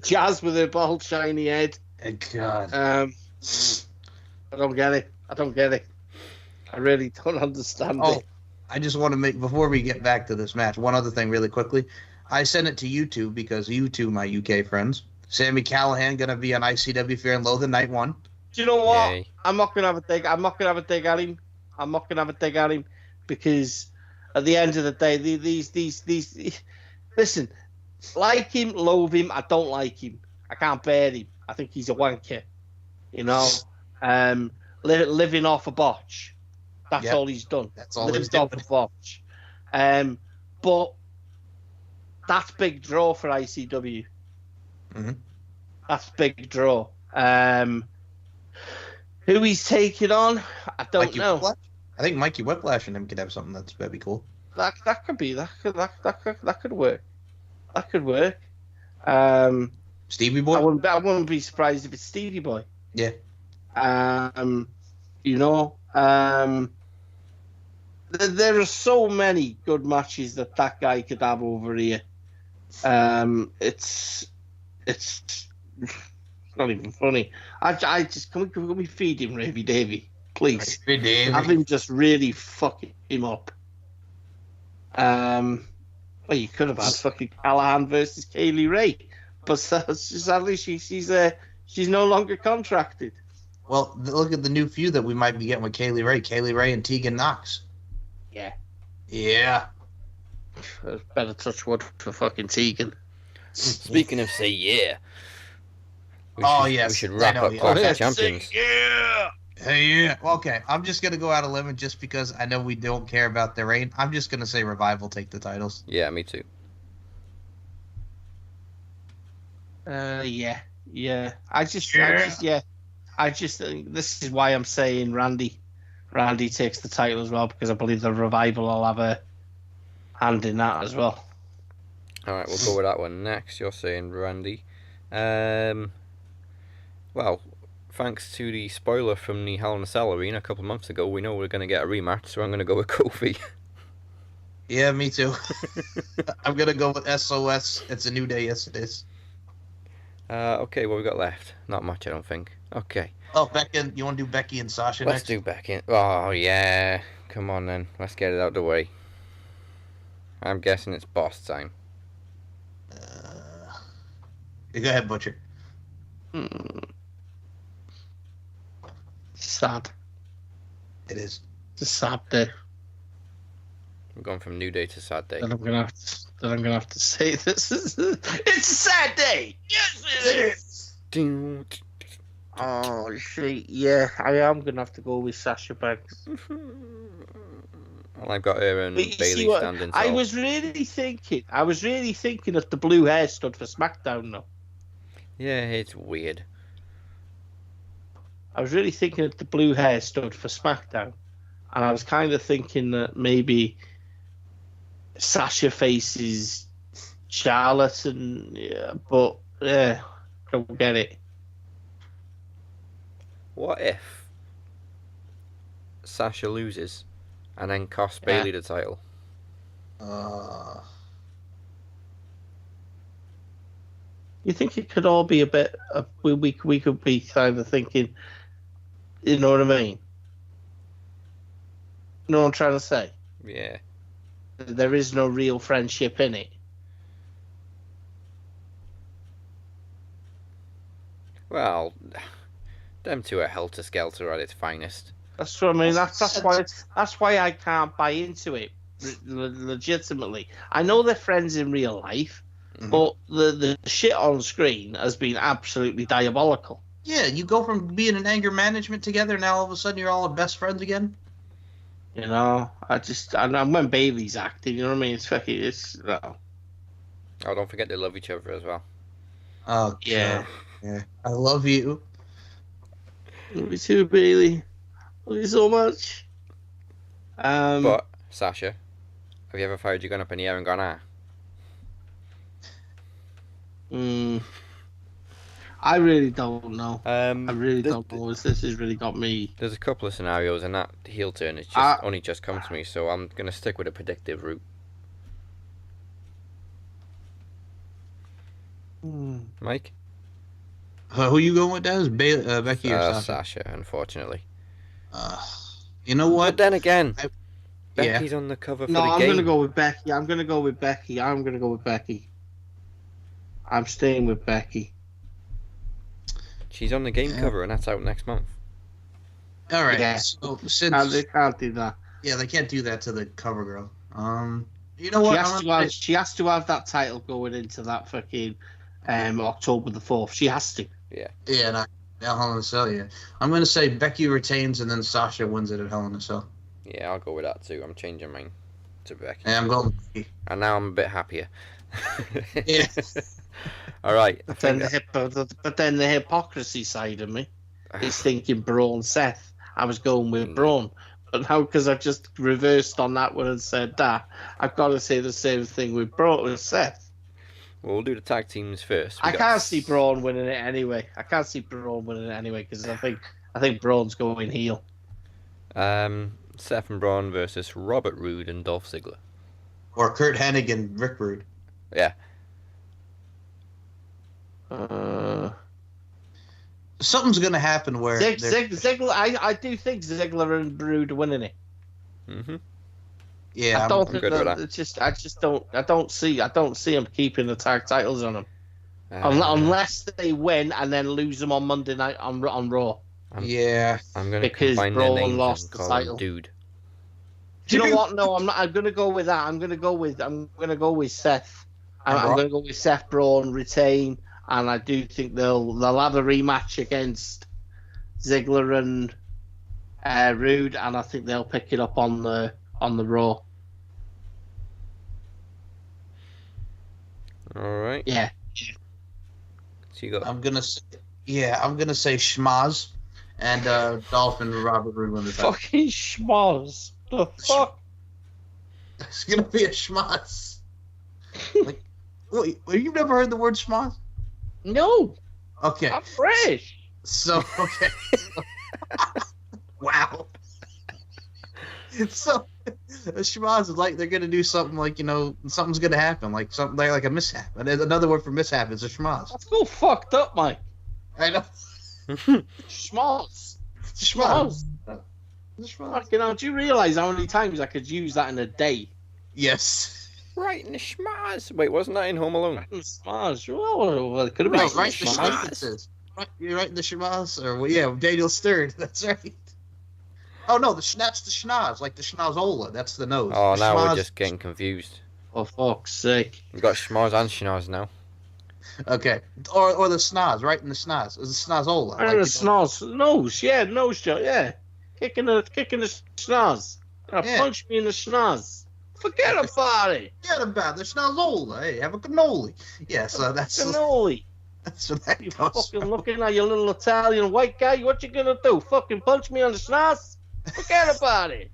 Jazz with her bald, shiny head. God. I don't get it. I really don't understand it. I just want to make, before we get back to this match, one other thing really quickly. I sent it to you two because you two, my UK friends. Sami Callihan going to be on ICW Fear and Loathing Night 1. Do you know what? Yay. I'm not going to have a dig at him because at the end of the day, these listen, like him, loathe him, I don't like him. I can't bear him. I think he's a wanker. You know? Living off a botch. That's all he's done. That's all he's done. Off a botch. But that's big draw for ICW. Mm-hmm. That's big draw. Who he's taking on, I don't know. Whiplash? I think Mikey Whiplash and him could have something that'd be cool. That could work. That could work. Stevie Boy. I wouldn't be surprised if it's Stevie Boy. Yeah. You know, there are so many good matches that guy could have over here. It's not even funny. I just can we feed him Ravy Davy, please? Have him just really fuck him up. Well, you could have had fucking Callahan versus Kaylee Ray, but sadly she's no longer contracted. Well, look at the new feud that we might be getting with Kaylee Ray and Tegan Knox. Yeah. Yeah. Better touch wood for fucking Tegan. Speaking of say yeah. Yes. We should wrap up Clash of Champions. Yeah. Hey, yeah. Okay, I'm just going to go out on a limb just because I know we don't care about their reign. I'm just going to say Revival take the titles. Yeah, me too. Yeah. I just think this is why I'm saying Randy Randy takes the title as well, because I believe the Revival will have a hand in that as well. All right, we'll go with that one next. You're saying Randy. Well, thanks to the spoiler from the Hell in a Cell arena a couple of months ago, we know we're going to get a rematch, so I'm going to go with Kofi. Yeah, me too. I'm gonna go with SOS. It's a new day. Yes, it is. Okay, what we got left? Not much, I don't think. Okay. Oh, Becky, you want to do Becky and Sasha Let's next? do Becky. Oh, yeah. Come on, then. Let's get it out of the way. I'm guessing it's boss time. Go ahead, Butcher. Sad. It is. It's a sad day. We're going from New Day to Sad Day. Then I'm gonna have to say this is it's a sad day. Yes, it is. Oh, see, yeah, I am gonna have to go with Sasha Banks. Well, I've got her and Bailey standing tall. I was really thinking that the blue hair stood for SmackDown, though. Yeah, it's weird. I was really thinking that the blue hair stood for SmackDown, and I was kind of thinking that maybe Sasha faces Charlotte, but don't get it. What if Sasha loses and then costs Bailey the title? You think it could all be a bit? We could be kind of thinking, you know what I mean? You know what I'm trying to say? Yeah. There is no real friendship in it. Well, them two are helter skelter at its finest. That's what I mean. That's why I can't buy into it legitimately. I know they're friends in real life, but the shit on screen has been absolutely diabolical. Yeah, you go from being in anger management together, now all of a sudden you're all best friends again. You know, I'm when Bailey's acting, you know what I mean? It's no. Oh, don't forget they love each other as well. Oh, yeah. I love you. Love you too, Bailey. Love you so much. But, Sasha, have you ever fired your gun up in the air and gone, I really don't know. I really don't know. This has really got me. There's a couple of scenarios, and that heel turn has just only just come to me, so I'm going to stick with a predictive route. Mike? Who you going with, Daz? Becky or Sasha? Sasha, unfortunately. You know what? But then again, Becky's on the cover for the game. No, I'm going to go with Becky. I'm going to go with Becky. I'm staying with Becky. She's on the game cover, and that's out next month. All right. Yeah. So they can't do that. Yeah, they can't do that to the cover girl. You know what? She has to have that title going into that fucking October the 4th. She has to. Yeah. Yeah, not Hell in a Cell. Yeah, I'm gonna say Becky retains and then Sasha wins it at Hell in a Cell. Yeah, I'll go with that too. I'm changing mine to Becky. Yeah, I'm going with Becky. And now I'm a bit happier. Yeah. All right. But then the hypocrisy side of me is thinking Braun Seth. I was going with Braun. But now, because I've just reversed on that one and said that, I've got to say the same thing with Braun and Seth. Well, we'll do the tag teams first. I can't see Braun winning it anyway. Because I think Braun's going heel. Seth and Braun versus Robert Roode and Dolph Ziggler. Or Kurt Hennig and Rick Rude. Yeah. Something's gonna happen where Ziggler. I do think Ziggler and Rude are winning it. Yeah, I don't think I don't see them keeping the tag titles on them unless they win and then lose them on Monday night on Raw. I'm going to combine their names and call him Dude. Do you know what? No, I'm not. I'm going to go with that. I'm going to go with Seth. I'm going to go with Seth Braun retain, and I do think they'll have a rematch against Ziggler and Rude, and I think they'll pick it up on the Raw. All right. Yeah. So you got. I'm gonna say Schmaz And Dolph and Robert Roode win the title. Fucking schmoz. The fuck? It's gonna be a schmoz. Like, wait, you've never heard the word schmoz? No. Okay. I'm fresh. So okay. Wow. So a schmoz is like they're gonna do something like, something's gonna happen, like something like a mishap. And there's another word for mishap is a schmoz. That's all fucked up, Mike. I know. Schmoz. Schmoz. Fucking hell, do you realise how many times I could use that in a day? Yes. Right in the schmaz. Wait, wasn't that in Home Alone? Schmoz. Well, it could have been Right in the schmoz. schmoz. Right, you're right in the schmoz, or Daniel Stern. That's right. Oh no, that's the schnoz, like the schnozola. That's the nose. Oh, The now schmoz- we're just getting confused. For fuck's sake. We've got schmoz and schnoz now. Okay, or the snoz, right in the snoz. It's the snozola. And the schnoz. Nose, yeah, nose job, yeah. Kicking the schnoz. Yeah. Punch me in the schnoz. Forget about it. Forget about the schnozola. Hey, have a cannoli. Yeah, so that's Cannoli. what that You goes. fucking looking at your little Italian white guy. What you gonna do? Fucking punch me on the schnoz? Forget about it.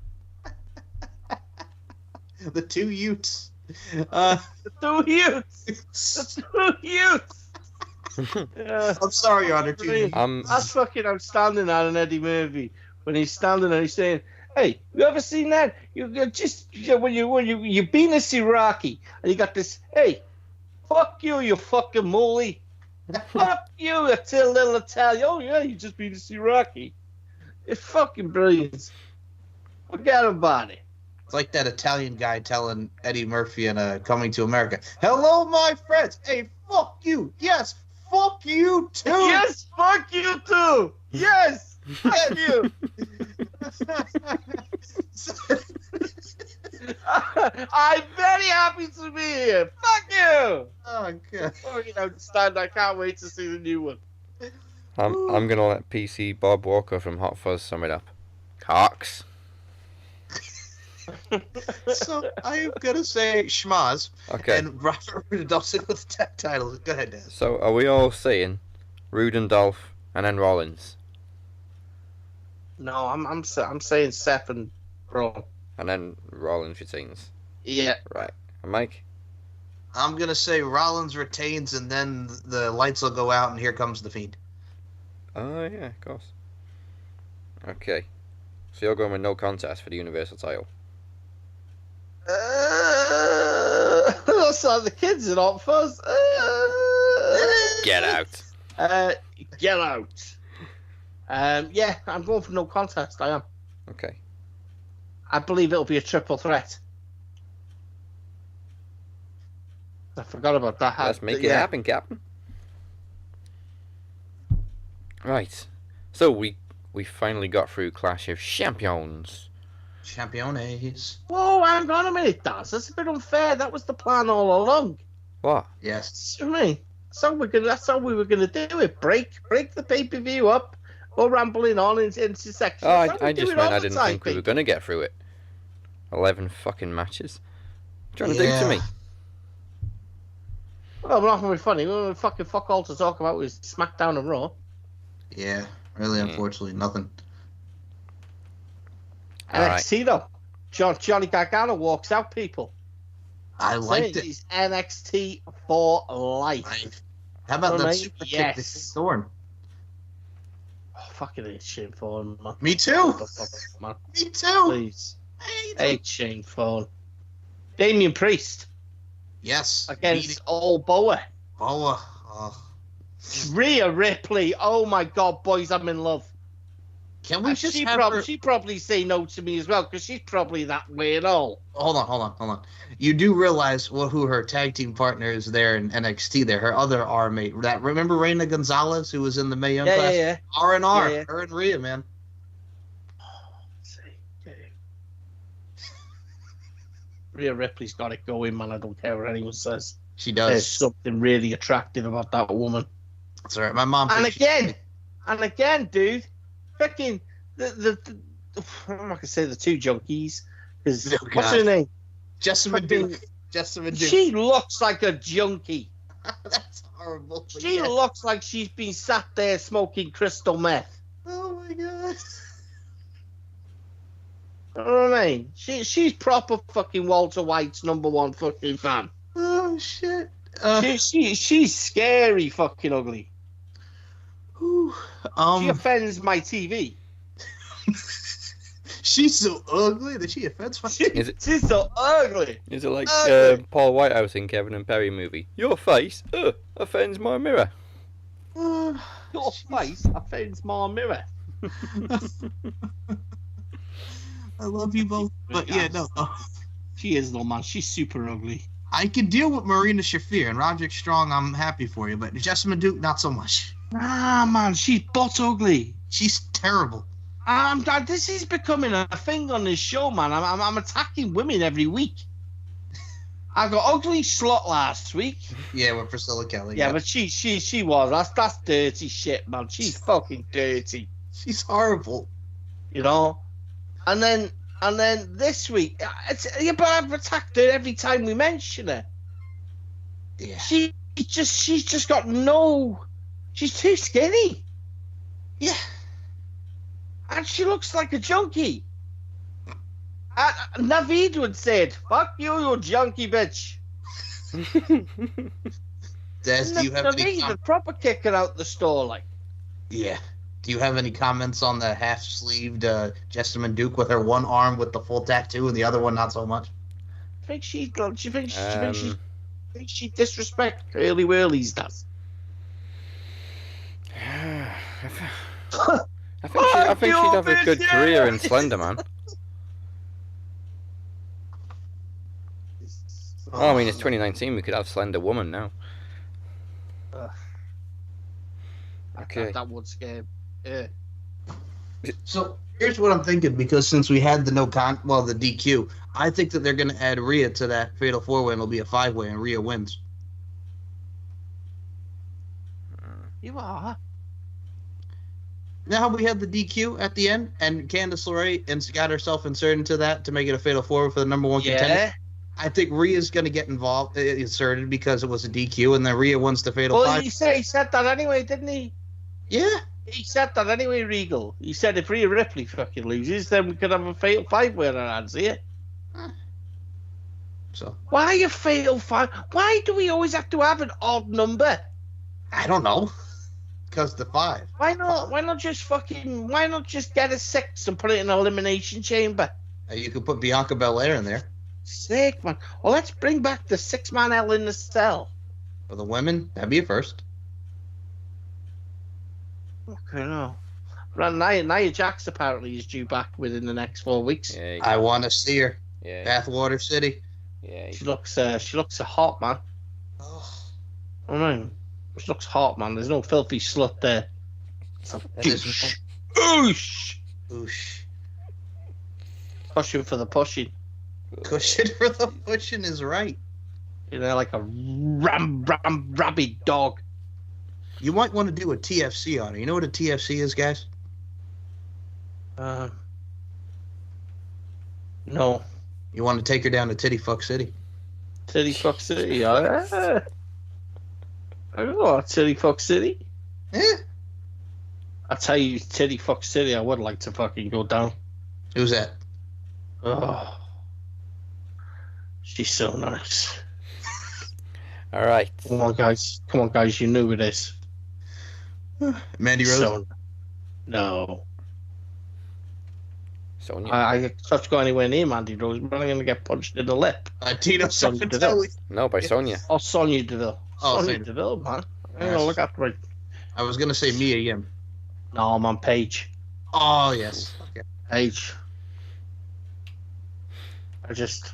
The two Utes. The two youths. The two youths. Yeah. I'm sorry, Your Honor. Two Utes. That's fucking outstanding on an Eddie Murphy when he's standing there, he's saying, "Hey, you ever seen that? When you being a Iraqi and you got this, hey, fuck you, you fucking mooly, fuck you, little Italian. Oh yeah, you just being a Iraqi. It's fucking brilliant. Forget about it." It's like that Italian guy telling Eddie Murphy in Coming to America, "Hello, my friends. Hey, fuck you. Yes, fuck you too." Yes, fuck you too. Yes, fuck you. I'm very happy to be here. Fuck you. Oh god. Fucking outstanding. I can't wait to see the new one. I'm gonna let PC Bob Walker from Hot Fuzz sum it up. Cox. So I am gonna say schmaz. Okay. And Robert Roode Dawson with the tag titles. Go ahead, Dan. So are we all saying Rude and Dolph and then Rollins No, I'm saying Seth and Bro. and then Rollins retains? Yeah. Right. And Mike? I'm gonna say Rollins retains, and then the lights will go out, and here comes the Fiend. Oh yeah, of course. Okay. So you're going with no contest for the Universal title. So the kids are not fuzz. Get out. Get out. Yeah, I'm going for no contest. I am. Okay. I believe it'll be a triple threat. I forgot about that. Let's make it happen, Captain. Right. So we finally got through Clash of Champions. Championes. Whoa, hang on a minute, Daz. That's a bit unfair. That was the plan all along. What? Yes. You know what I mean? That's how we were gonna do it. Break the pay-per-view up, go rambling on into sections. Oh, That's how I we do just it meant all I the didn't time, think we were people. going to get through it. 11 fucking matches. What are you trying to do to me? Well, we're not going to be funny. We're fucking fuck all to talk about with SmackDown and Raw. Yeah. Really, unfortunately, nothing. All right. NXT though, Johnny Gargano walks out. People, I liked it. He's NXT for life. How about Oh, that mate, super yes. kick to Storm? Oh, fucking hate Shane Thorne, man. Me too. What the fuck, man? Me too. Please, hate Shane Thorne. Damian Priest Yes. against Old Boa. Boa. Oh. Rhea Ripley. Oh my God, boys, I'm in love. Can we And just she have probably her... she probably say no to me as well because she's probably that way at all. Hold on. You do realize who her tag team partner is there in NXT there. Her other R mate. Remember Reina Gonzalez who was in the Mae Young class? Yeah. R&R. Yeah. Her and Rhea, man. Rhea Ripley's got it going, man. I don't care what anyone says. She There's does. something really attractive about that woman. That's all right. My mom And thinks she's- again, dude, freaking the I'm not gonna say the two junkies because Oh, what's God. her name? Jessamine Duke. Jessamine Duke. She looks like a junkie. That's horrible. but She yeah. looks like she's been sat there smoking crystal meth. Oh my You know what I mean? She's proper fucking Walter White's #1 fucking fan. Oh shit. She's scary fucking ugly. Whew. She offends my TV. She's so ugly that she offends my TV. She's so ugly. Is it like Ugly. Paul Whitehouse in Kevin and Perry movie? Your face offends my mirror. Your face offends my mirror. I love you both, but yeah, no. She is though, man. She's super ugly. I can deal with Marina Shafir and Roderick Strong. I'm happy for you, but Jessamine Duke, not so much. Nah, man. She's butt ugly. She's terrible. This is becoming a thing on this show, man. I'm attacking women every week. I got ugly slut last week. Yeah, with Priscilla Kelly. Yeah, but she was. That's dirty shit, man. She's fucking dirty. She's horrible. You know. And then this week, but I've attacked her every time we mention her. Yeah. She's just got no. She's too skinny. Yeah. And she looks like a junkie. Naveed would say it. Fuck you, you junkie bitch. Des, do you have any Naveed would proper kick her out the store, like. Yeah. Do you have any comments on the half-sleeved Jessamine Duke with her one arm with the full tattoo and the other one not so much? I think she disrespect Curly Whirlies does. I think she'd have a good career in Slenderman. Oh, I mean, it's 2019. We could have Slender Woman now. Okay. That would scare. Yeah. So here's what I'm thinking, because since we had the the DQ, I think that they're going to add Rhea to that Fatal 4-way, and it'll be a 5-way, and Rhea wins. You are. Now we had the DQ at the end, and Candice LeRae got herself inserted into that to make it a Fatal 4-way for the #1 contender. I think Rhea's going to get inserted because it was a DQ, and then Rhea wins the Fatal 5. Well, he said that anyway, didn't he? Yeah. He said that anyway, Regal. He said if Rhea Ripley fucking loses, then we could have a Fatal 5-way on our hands here. So why a Fatal 5? Why do we always have to have an odd number? I don't know. Because the 5. Why not? Why not just get a 6 and put it in an elimination chamber? You could put Bianca Belair in there. Sick, man. Well, let's bring back the 6-man Hell in the Cell. For the women, that'd be a first. Okay, no. Nia Jax apparently is due back within the next 4 weeks. Yeah, I want to see her. Yeah. Bathwater City. Yeah. She looks hot, man. Oh, I mean, she looks hot, man. There's no filthy slut there. Oosh. Oosh. Pushing for the pushing. Cushion for the pushing is right. You know, like a rabid dog. You might want to do a TFC on her. You know what a TFC is, guys? No. You want to take her down to Titty Fuck City. Titty Fuck City. I don't know. Titty Fuck City. Yeah. I tell you, Titty Fuck City, I would like to fucking go down. Who's that? Oh. She's so nice. All right. Come on, guys. You knew it is. Mandy Rose? No. Sonya. I touch go anywhere near Mandy Rose, but I'm going to get punched in the lip. Tino Sonya Sanfatelli. No, by Sonya. Oh, Sonya Deville. Oh, Sonya Sonya. Deville, man. I'm going to look after it. I was going to say Mia Yim. No, I'm on Paige. Oh, yes. Okay. Paige. I just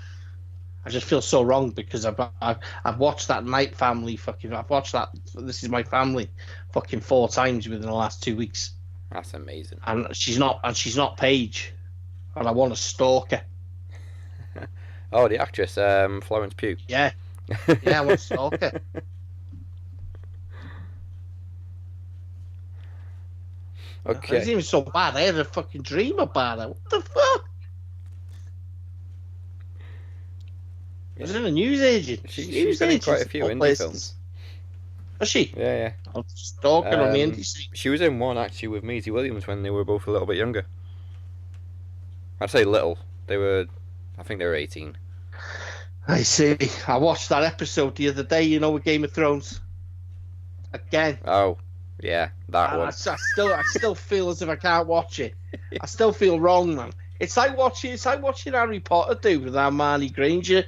feel so wrong because I've watched that Night Family fucking. I've watched that. This Is My Family fucking 4 times within the last 2 weeks. That's amazing. And she's not Paige. And I want to stalk her. Oh, the actress, Florence Pugh. Yeah. Yeah, I want to stalk her. Okay. It's even so bad. I had a fucking dream about her. What the fuck? It was in a newsagent. She's been in quite a few indie films. Was she? Yeah, yeah. I was stalking on the indie scene. She was in one actually with Maisie Williams when they were both a little bit younger. I'd say little. I think they were 18. I see. I watched that episode the other day, with Game of Thrones. Again. Oh, yeah, that one. I still feel as if I can't watch it. I still feel wrong, man. It's like watching Harry Potter do with Hermione Granger.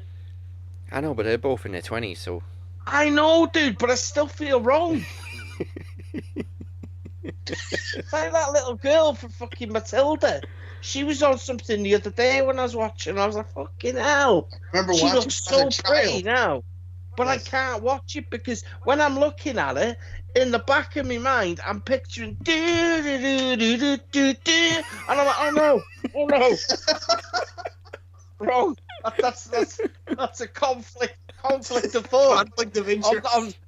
I know, but they're both in their 20s, so. I know, dude, but I still feel wrong. It's like that little girl from fucking Matilda. She was on something the other day when I was watching. I was like, fucking hell. She looks so pretty now. But yes. I can't watch it because when I'm looking at it, in the back of my mind, I'm picturing and I'm like, oh no. Wrong. That's a conflict of thought. Conflict of interest.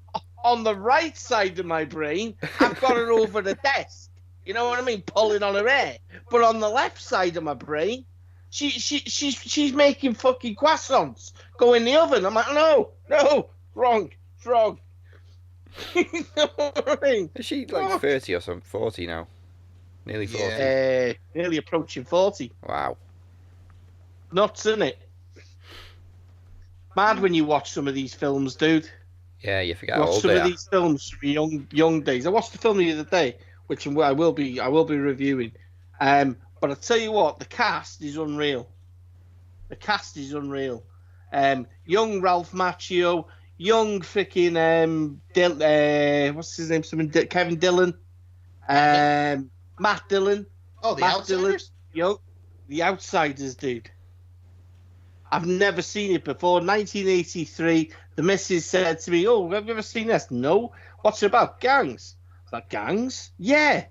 On the right side of my brain, I've got her over the desk. You know what I mean? Pulling on her hair. But on the left side of my brain, she's making fucking croissants go in the oven. I'm like, no, wrong. You know what I mean? Is she like 30 or something? 40 now? Nearly 40? Yeah. Nearly approaching 40. Wow. Nuts, isn't it? Mad when you watch some of these films, dude. Yeah, you forget how old some they of are. These films from young days. I watched the film the other day, which I will be reviewing. But I tell you what, the cast is unreal. Young Ralph Macchio, young freaking what's his name? Kevin Dillon, Matt Dillon. Oh, the Outsiders. The Outsiders, dude. I've never seen it before. 1983. The missus said to me, "Oh, have you ever seen this?" No. What's it about? Gangs. I was like, gangs? Yeah.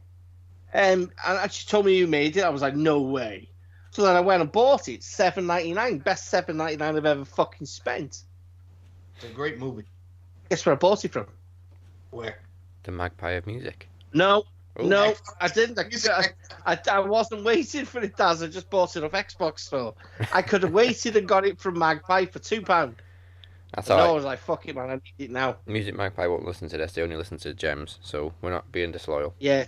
And she told me who made it. I was like, no way. So then I went and bought it. $7.99. Best $7.99 I've ever fucking spent. It's a great movie. Guess where I bought it from? Where? The Magpie of Music. No. Oh. No, I didn't. I wasn't waiting for it, Daz. I just bought it off Xbox Store. I could have waited and got it from Magpie for £2. That's all right. I was like, fuck it, man. I need it now. Music Magpie won't listen to this. They only listen to Gems, so we're not being disloyal. Yeah.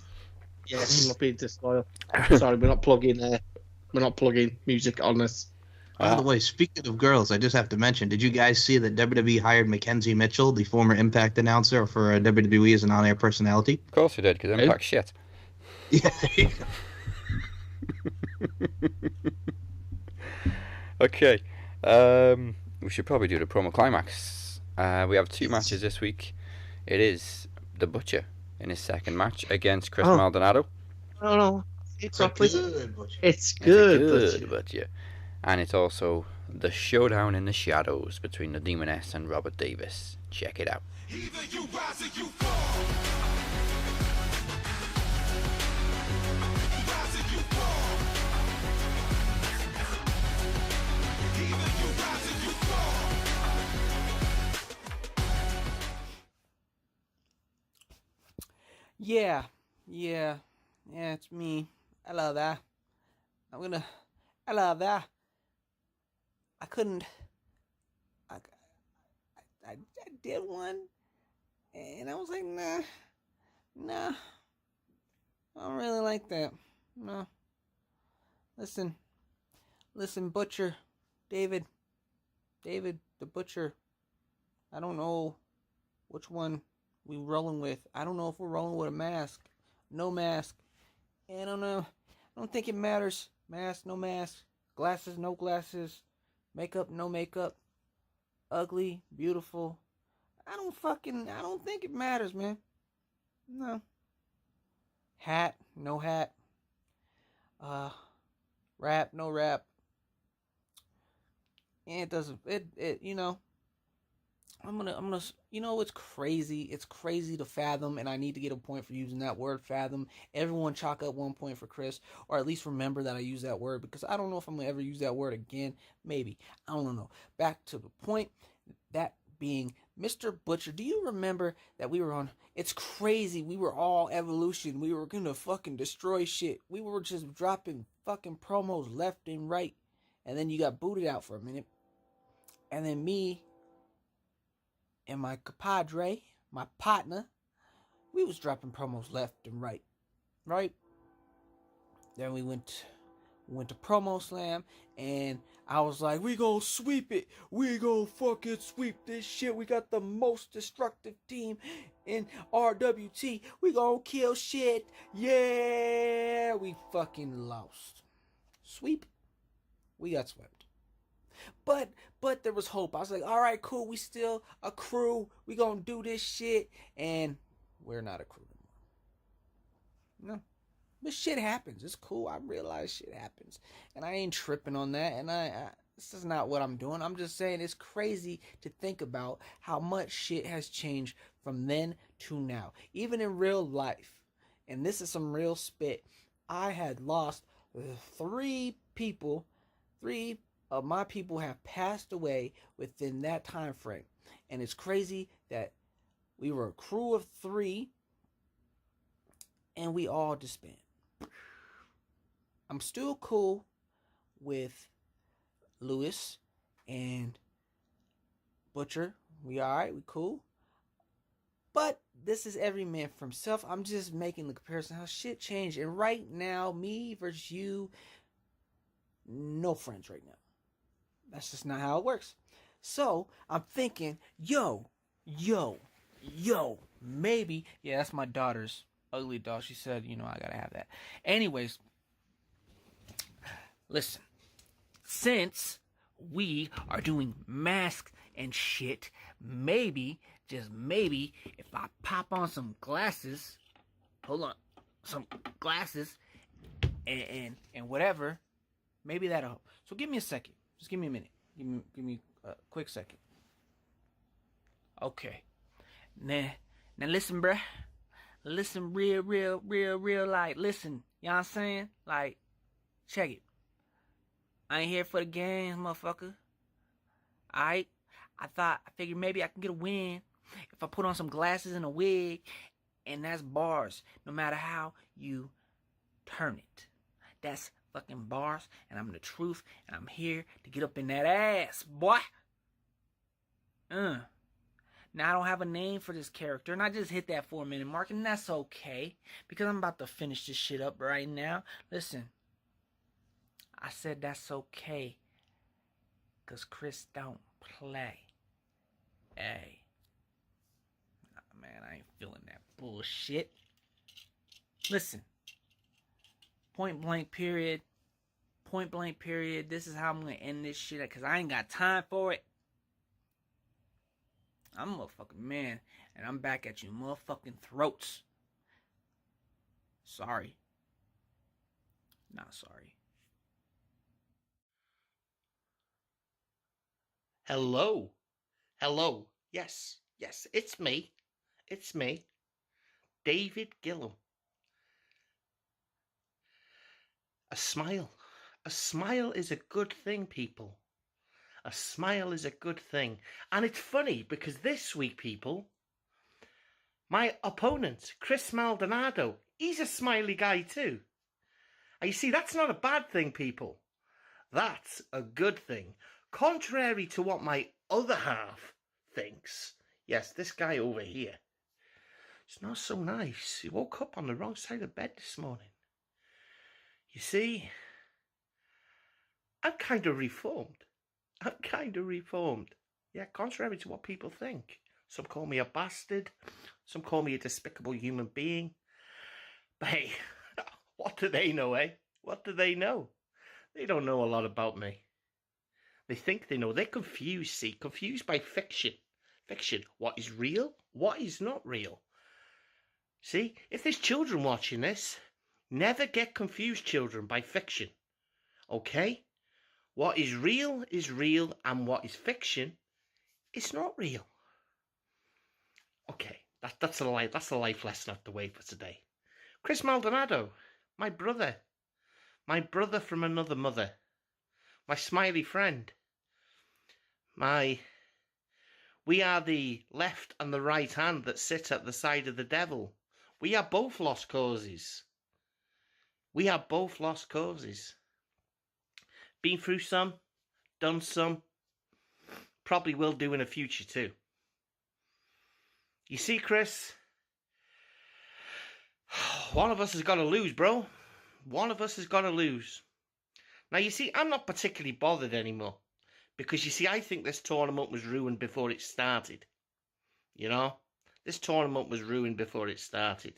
Yes, we're not being disloyal. Sorry, we're not plugging music on this. By the way, speaking of girls, I just have to mention, did you guys see that WWE hired Mackenzie Mitchell, the former Impact announcer for WWE as an on-air personality? Of course we did, because Impact's shit. Yeah, there you go. Okay. We should probably do the promo climax. We have 2 matches this week. It is The Butcher in his second match against Chris Maldonado. No. It's a good Butcher. It's good Butcher. And it's also the showdown in the shadows between the Demoness and Robert Davis. Check it out. Either you rise or you fall. Rise or you fall. Either you rise or you fall. Yeah, it's me. I love that. I love that. I did one, and I was like, nah, I don't really like that. No. Listen, Butcher, David, the Butcher. I don't know which one we rolling with. I don't know if we're rolling with a mask, no mask. I don't know. I don't think it matters. Mask, no mask. Glasses, no glasses. Makeup, no makeup. Ugly, beautiful. I don't think it matters, man. No. Hat, no hat. Rap, no rap. And it doesn't, I'm gonna, it's crazy. It's crazy to fathom, and I need to get a point for using that word, fathom. Everyone chalk up 1 point for Chris, or at least remember that I use that word, because I don't know if I'm gonna ever use that word again. Maybe. I don't know. Back to the point, that being Mr. Butcher. Do you remember that we were on, it's crazy, we were all Evolution. We were gonna fucking destroy shit. We were just dropping fucking promos left and right, and then you got booted out for a minute, and then me and my compadre, my partner, we was dropping promos left and right. Then we went to Promo Slam, and I was like, we gonna sweep it. We gonna fucking sweep this shit. We got the most destructive team in RWT. We gonna kill shit. Yeah, we fucking lost. Sweep. We got swept. But there was hope. I was like, all right, cool. We still a crew. We gonna do this shit, and we're not a crew anymore. No. But shit happens. It's cool. I realize shit happens. And I ain't tripping on that. And this is not what I'm doing. I'm just saying it's crazy to think about how much shit has changed from then to now. Even in real life. And this is some real spit. I had lost 3 people. 3 of my people have passed away within that time frame. And it's crazy that we were a crew of 3 and we all disbanded. I'm still cool with Lewis and Butcher. We alright, we cool. But this is every man for himself. I'm just making the comparison how shit changed. And right now, me versus you, no friends right now. That's just not how it works. So, I'm thinking, yo, maybe. Yeah, that's my daughter's ugly doll. She said, I gotta have that. Anyways, listen. Since we are doing masks and shit, maybe, just maybe, if I pop on some glasses, some glasses, and whatever, maybe that'll help. So give me a second. Just give me a minute. Give me a quick second. Okay. Now listen, bruh. Listen real, like, listen. You know what I'm saying? Like, check it. I ain't here for the games, motherfucker. Alright? I figured maybe I can get a win if I put on some glasses and a wig, and that's bars, no matter how you turn it. That's fucking bars, and I'm the truth, and I'm here to get up in that ass, boy. Now, I don't have a name for this character, and I just hit that 4-minute mark, and that's okay, because I'm about to finish this shit up right now. Listen, I said that's okay, because Chris don't play. Hey. Nah, man, I ain't feeling that bullshit. Listen. Point blank period. This is how I'm going to end this shit, because I ain't got time for it. I'm a motherfucking man, and I'm back at you motherfucking throats. Sorry. Not sorry. Hello. Yes, it's me. David Gillum. A smile is a good thing, people. A smile is a good thing. And it's funny because this week, people, my opponent, Chris Maldonado, he's a smiley guy too. And you see, that's not a bad thing, people. That's a good thing. Contrary to what my other half thinks. Yes, this guy over here. It's not so nice. He woke up on the wrong side of bed this morning. You see, I'm kind of reformed. Yeah, contrary to what people think. Some call me a bastard. Some call me a despicable human being. But hey, what do they know, eh? What do they know? They don't know a lot about me. They think they know. They're confused, see? Confused by fiction. Fiction. What is real? What is not real? See? If there's children watching this, never get confused, children, by fiction. Okay? What is real, and what is fiction, it's not real. Okay, that's a life lesson out the way for today. Chris Maldonado, my brother from another mother, my smiley friend, we are the left and the right hand that sit at the side of the devil. We are both lost causes. Been through some, done some, probably will do in the future too. You see, Chris, one of us has got to lose, bro. One of us has got to lose. Now, you see, I'm not particularly bothered anymore. Because, you see, I think this tournament was ruined before it started. You know? This tournament was ruined before it started.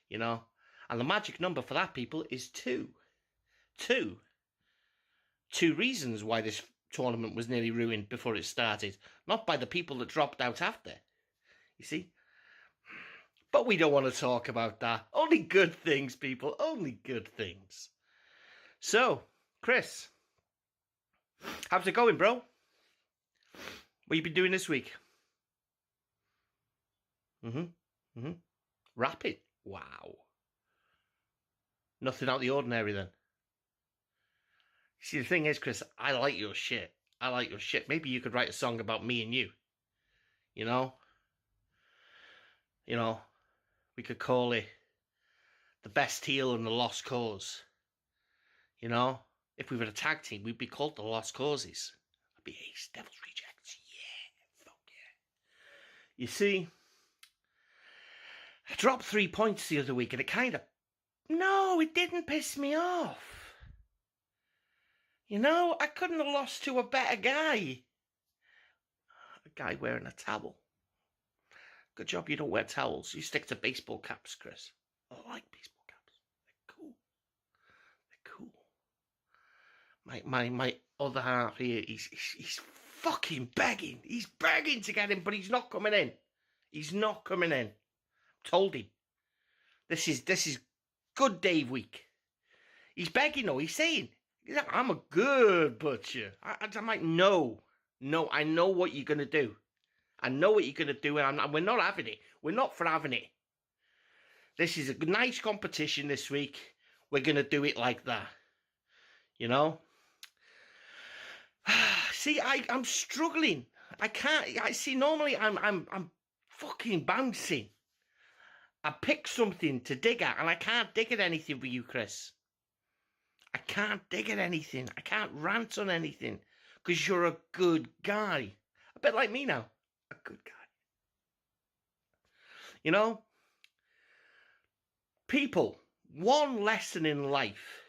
You know? And the magic number for that, people, is 2. 2. 2 reasons why this tournament was nearly ruined before it started. Not by the people that dropped out after. You see? But we don't want to talk about that. Only good things, people. Only good things. So, Chris, how's it going, bro? What you been doing this week? Rapid? Wow. Nothing out of the ordinary then. See, the thing is, Chris, I like your shit. I like your shit. Maybe you could write a song about me and you. You know? You know, we could call it The Best Heel and the Lost Cause. You know? If we were a tag team, we'd be called the Lost Causes. I'd be Ace, Devil's Rejects. Yeah, fuck yeah. You see, I dropped 3 points the other week and it kind of... No, it didn't piss me off. You know, I couldn't have lost to a better guy. A guy wearing a towel. Good job you don't wear towels. You stick to baseball caps, Chris. I like baseball caps. They're cool. They're cool. My other half here, he's fucking begging. He's begging to get in, but he's not coming in. He's not coming in. Told him. This is good Dave week. He's begging though. He's saying, I'm a good butcher. I'm like, no, I know what you're going to do. I know what you're going to do, and we're not having it. We're not for having it. This is a nice competition this week. We're going to do it like that. You know? See, I'm struggling. I can't. I see. Normally, I'm fucking bouncing. I pick something to dig at, and I can't dig at anything with you, Chris. I can't dig at anything. I can't rant on anything because you're a good guy. A bit like me now. A good guy. You know? People, one lesson in life.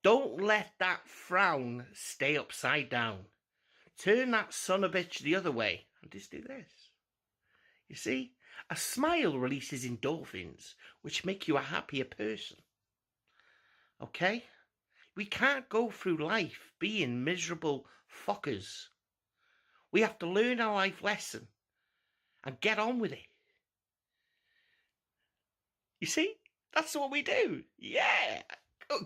Don't let that frown stay upside down. Turn that son of a bitch the other way and just do this. You see? A smile releases endorphins, which make you a happier person. Okay? We can't go through life being miserable fuckers. We have to learn our life lesson and get on with it. You see? That's what we do. Yeah.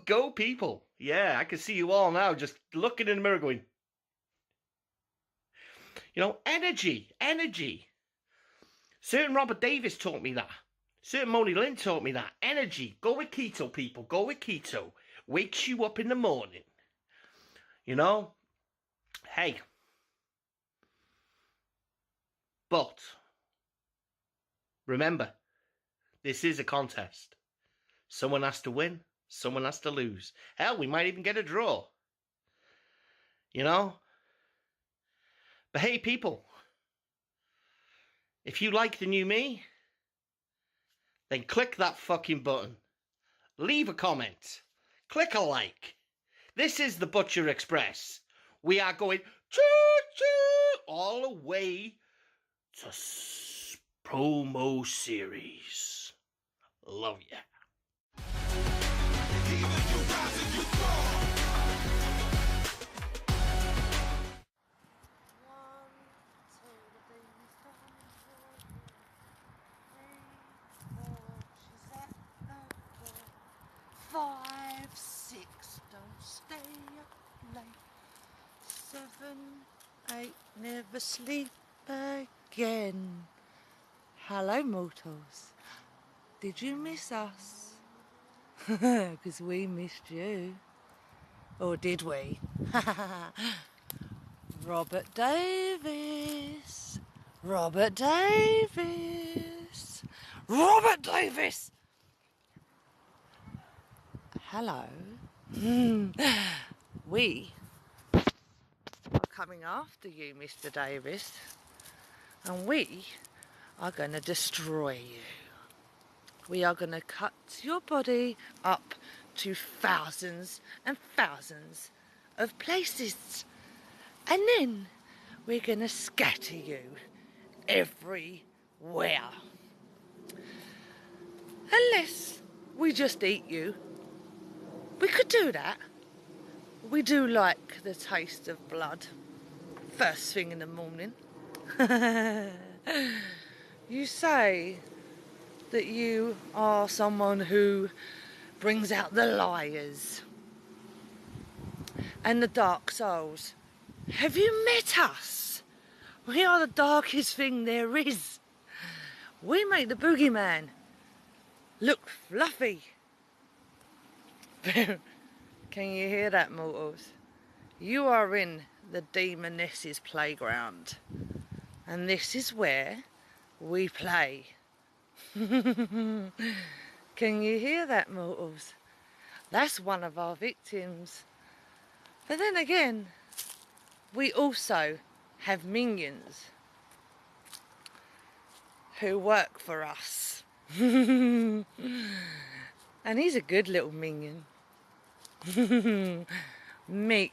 Go people. Yeah, I can see you all now just looking in the mirror going, you know, energy. Certain Robert Davis taught me that. Certain Moni Lynn taught me that. Energy. Go with keto, people. Go with keto. Wakes you up in the morning. You know? Hey. But remember, this is a contest. Someone has to win. Someone has to lose. Hell, we might even get a draw. You know? But hey, people. If you like the new me, then click that fucking button. Leave a comment. Click a like. This is the Butcher Express. We are going choo-choo all the way to promo series. Love ya. Five, six, don't stay up late. 7, 8, never sleep again. Hello, mortals. Did you miss us? 'Cause we missed you. Or did we? Robert Davis. Robert Davis. Robert Davis! Hello. We are coming after you, Mr. Davis. And we are going to destroy you. We are going to cut your body up to thousands and thousands of places. And then we're going to scatter you everywhere. Unless we just eat you. We could do that. We do like the taste of blood. First thing in the morning. You say that you are someone who brings out the liars and the dark souls. Have you met us? We are the darkest thing there is. We make the boogeyman look fluffy. Can you hear that, mortals? You are in the demoness's playground. And this is where we play. Can you hear that, mortals? That's one of our victims. But then again, we also have minions who work for us. And he's a good little minion. Meet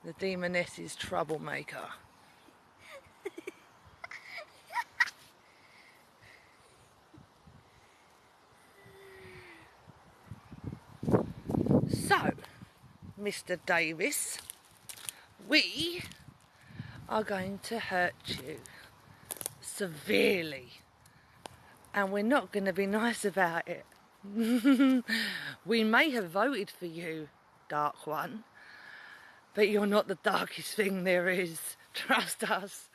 the demoness's troublemaker. So, Mr. Davis, we are going to hurt you severely, and we're not going to be nice about it. We may have voted for you, Dark One, but you're not the darkest thing there is. Trust us,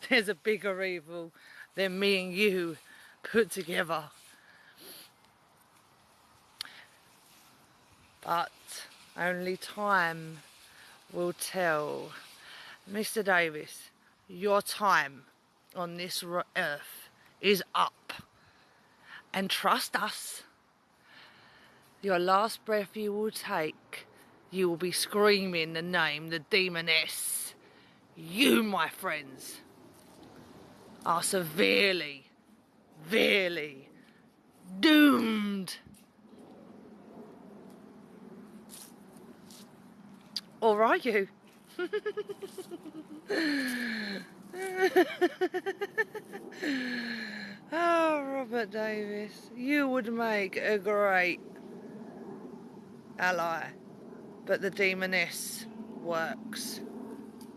there's a bigger evil than me and you put together. But only time will tell. Mr. Davis, your time on this earth is up. And trust us, your last breath you will take, you will be screaming the name, the demoness. You, my friends, are severely, severely doomed. Or are you? Oh, Robert Davis, you would make a great ally, but the demoness works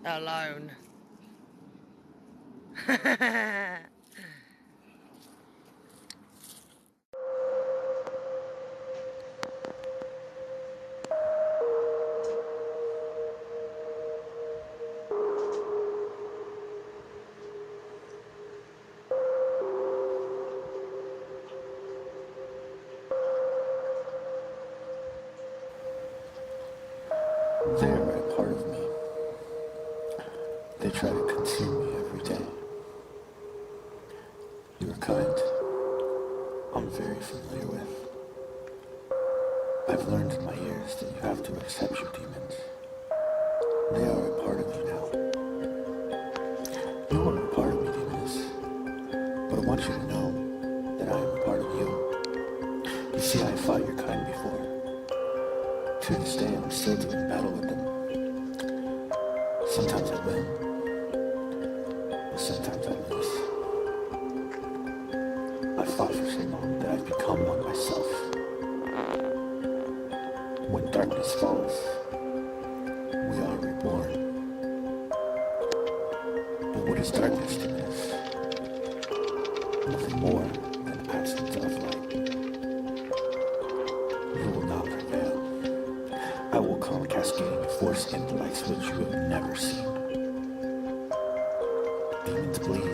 alone. They are a part of me. They try to consume me every day. Your kind, I'm very familiar with. I've learned in my years that you have to accept your demons. They are a part of you now. You are a part of me, demoness. But I want you to know that I am a part of you. You see, I fought your kind before. To this day, I'm still doing battle with them. Sometimes I win, but sometimes I lose. I fought for so long that I've become one myself. When darkness falls, we are reborn. But what is darkness to us? Nothing more than absence of light. You will not prevail. I will come cascading a force in the lights which you have never seen. Demons bleed.